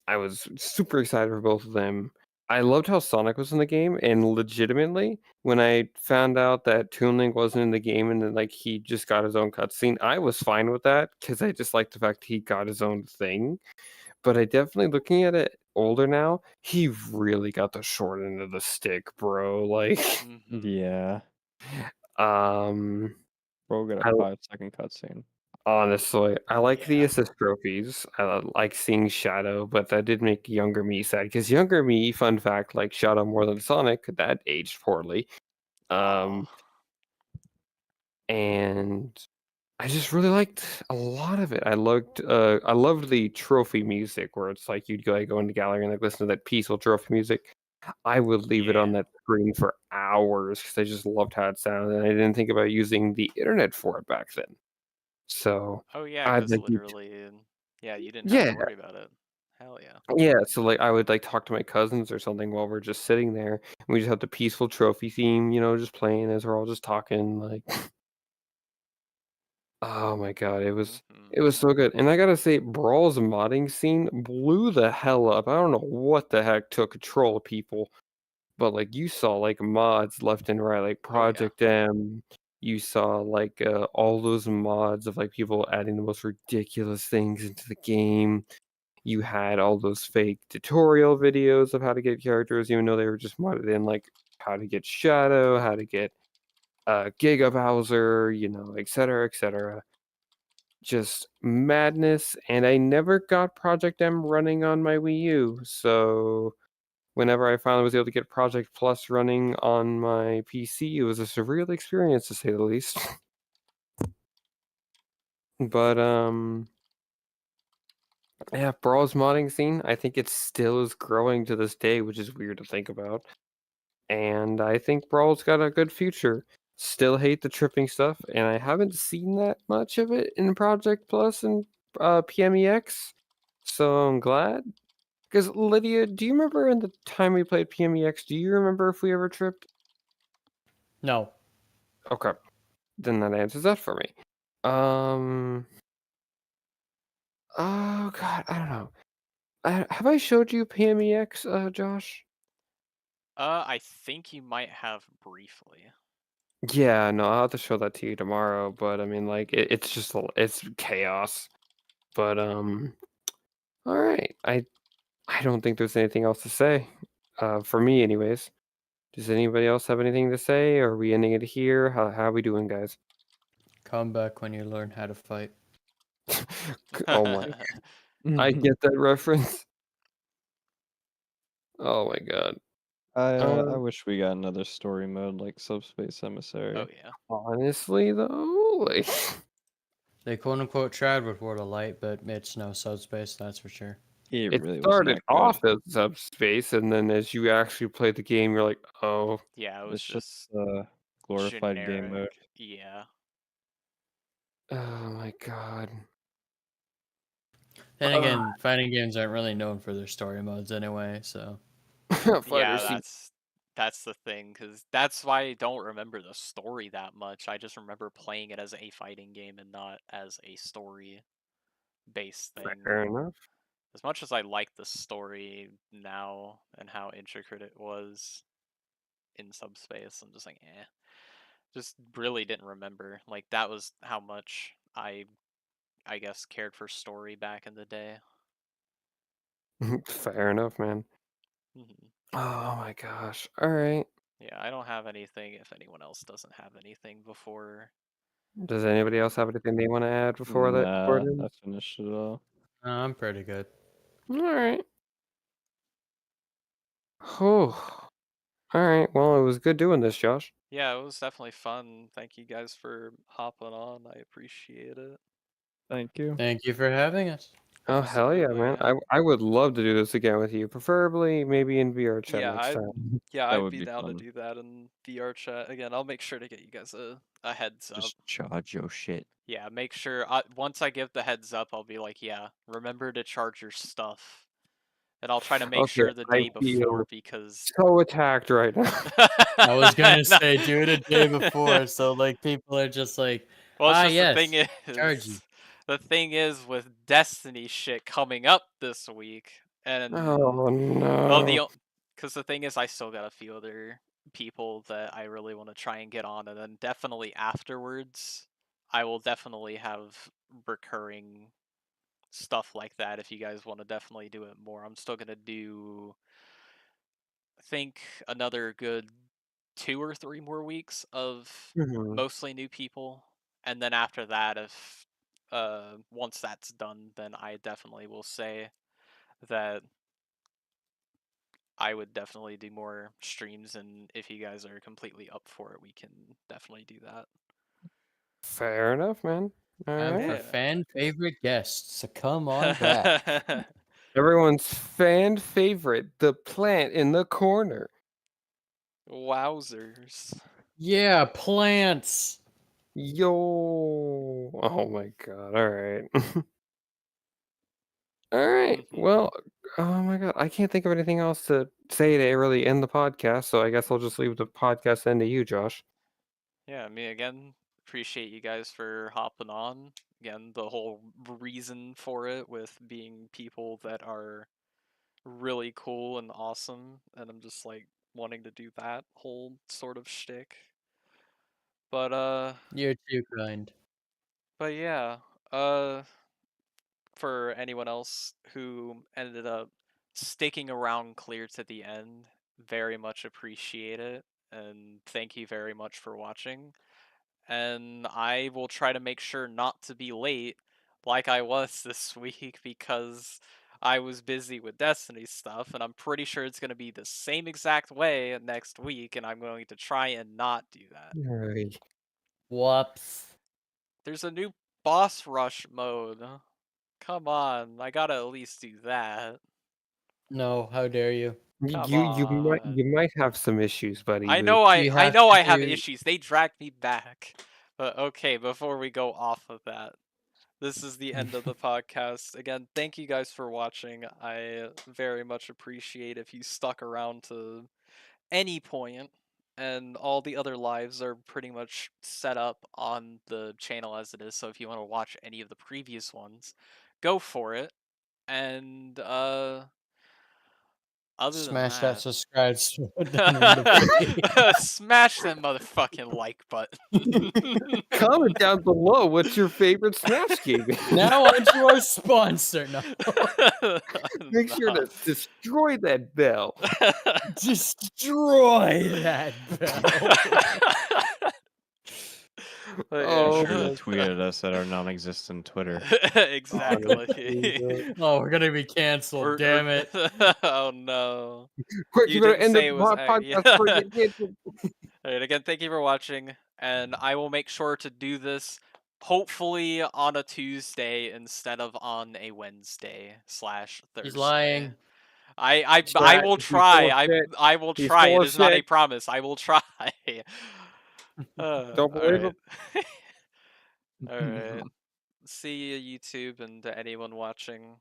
I was super excited for both of them. I loved how Sonic was in the game, and legitimately, when I found out that Toon Link wasn't in the game and then, like, he just got his own cutscene, I was fine with that because I just liked the fact he got his own thing. But I definitely looking at it older now, he really got the short end of the stick, bro. Like, Yeah. um, Bro got a I 5-second cutscene. honestly, I like the Yeah. assist trophies. I like seeing Shadow, but that did make younger me sad because younger me, fun fact, like Shadow more than Sonic. That aged poorly. Oh. And I just really liked a lot of it. I loved the trophy music where it's like you'd go into gallery and like listen to that peaceful trophy music. I would leave it on Yeah. that screen for hours because I just loved how it sounded, and I didn't think about using the internet for it back then. So Oh yeah, I'd because like literally, yeah, you didn't have to yeah, worry about it. Hell yeah. yeah. So like I would like talk to my cousins or something while we're just sitting there, and we just have the peaceful trophy theme, just playing as we're all just talking. Like Oh my god, it was Mhm. so good. And I gotta say, Brawl's modding scene blew the hell up. I don't know what the heck took control of people, but like you saw like mods left and right, like Oh yeah. Project M. You saw like all those mods of like people adding the most ridiculous things into the game. You had all those fake tutorial videos of how to get characters, even though they were just modded in, like how to get Shadow, how to get Giga Bowser, you know, etc., etc. Just madness, and I never got Project M running on my Wii U. So whenever I finally was able to get Project Plus running on my PC, it was a surreal experience to say the least. But yeah, Brawl's modding scene, I think it still is growing to this day, which is weird to think about. And I think Brawl's got a good future. Still hate the tripping stuff, and I haven't seen that much of it in Project Plus and PMEX. So I'm glad. Because Lydia, do you remember in the time we played PMEX? Do you remember if we ever tripped? No. Okay, then that answers that for me. Oh god, I don't know. Have I showed you PMEX, Josh? I think you might have briefly. Yeah, no, I'll have to show that to you tomorrow. But I mean, like, it's just it's chaos. But all right. I don't think there's anything else to say. For me, anyways. Does anybody else have anything to say? Or are we ending it here? How are we doing, guys? Come back when you learn how to fight. Oh my! I get that reference. Oh my god. I Um, wish we got another story mode like Subspace Oh Emissary. yeah. honestly though, like, They quote unquote tried with World of Light, but it's no subspace, that's for sure. It it really wasn't started that good. off as Subspace, and then as you actually play the game, you're like, oh, Yeah, it was It's just just glorified game mode. generic. Yeah. oh my god. Then Ugh. again, fighting games aren't really known for their story modes anyway, so. Fighter Yeah, seat. that's the thing, because that's why I don't remember the story that much. I just remember playing it as a fighting game and not as a story-based thing. Fair enough. As much as I like the story now and how intricate it was in Subspace, I'm just like, eh. Just really didn't remember. Like, that was how much I guess cared for story back in the day. Fair enough, man. Mhm. Oh my gosh. All right. Yeah, I don't have anything if anyone else doesn't have anything before. Does anybody else have anything they want to add before that? Before Nah, it I ends? finished it all. I'm pretty good. All right. Oh. All right. Well, it was good doing this, Josh. Yeah, it was definitely fun. Thank you guys for hopping on. I appreciate it. Thank you. Thank you for having us. Oh hell yeah, Absolutely, man! yeah. I would love to do this again with you, preferably maybe in VR chat Yeah, next I'd time. yeah, That I'd would be be down to fun. do that in VR chat again. I'll make sure to get you guys a heads up. Just charge your shit. Yeah, make sure once I give the heads up, I'll be like, yeah, remember to charge your stuff. And I'll try to make Okay, sure the I day before feel because so attacked right now. I was gonna No. say do it a day before, so like people are just like, Well, it's just yes, charge you. the thing is with Destiny shit coming up this week, and Oh well, no! because the thing is, I still got a few other people that I really want to try and get on, and then definitely afterwards, I will definitely have recurring stuff like that. If you guys want to definitely do it more, I'm still gonna do, I think, another good 2 or 3 more weeks of Mhm. mostly new people, and then after that, if once that's done, then I definitely will say that I would definitely do more streams, and if you guys are completely up for it, we can definitely do that. Fair enough, man. All Time for right. Yeah. fan favorite guests to come on back. Everyone's fan favorite, the plant in the corner. Wowzers. Yeah, plants. Yo! Oh my god! All right. All right. Well, oh my god, I can't think of anything else to say to really end the podcast. So I guess I'll just leave the podcast end to you, Josh. Yeah, me again. appreciate you guys for hopping on. Again, the whole reason for it with being people that are really cool and awesome, and I'm just like wanting to do that whole sort of shtick. But You're too kind. but yeah, for anyone else who ended up sticking around clear to the end, very much appreciate it, and thank you very much for watching. And I will try to make sure not to be late like I was this week because I was busy with Destiny stuff, and I'm pretty sure it's going to be the same exact way next week, and I'm going to try and not do that. Alright. Whoops. There's a new boss rush mode. Come on, I gotta at least do that. No, how dare you? Come You might have some issues, buddy. I with- know You I have know to I have do- issues. They dragged me back. But okay, before we go off of that, this is the end of the podcast. Again, thank you guys for watching. I very much appreciate if you stuck around to any point, and all the other lives are pretty much set up on the channel as it is. So if you want to watch any of the previous ones, go for it. And other Smash than that subscribe button wonderfully. smash that motherfucking like button. Comment down below what's your favorite Smash game. Now onto our sponsor. No. Make sure to destroy that bell. Destroy that bell. Oh, Be sure to tweet at us at our non-existent Twitter. Exactly. Oh, we're gonna be canceled. Damn it. Oh no. Quick, You you better didn't end say the it was podcast yeah. before you get canceled. Alright, again, thank you for watching, and I will make sure to do this hopefully on a Tuesday instead of on a Wednesday/Thursday. He's lying. I Chat, will he's try. full of shit. I will He's try. full It of is not a shit. promise. I will try. Don't believe him? Alright. See you, YouTube, and to anyone watching.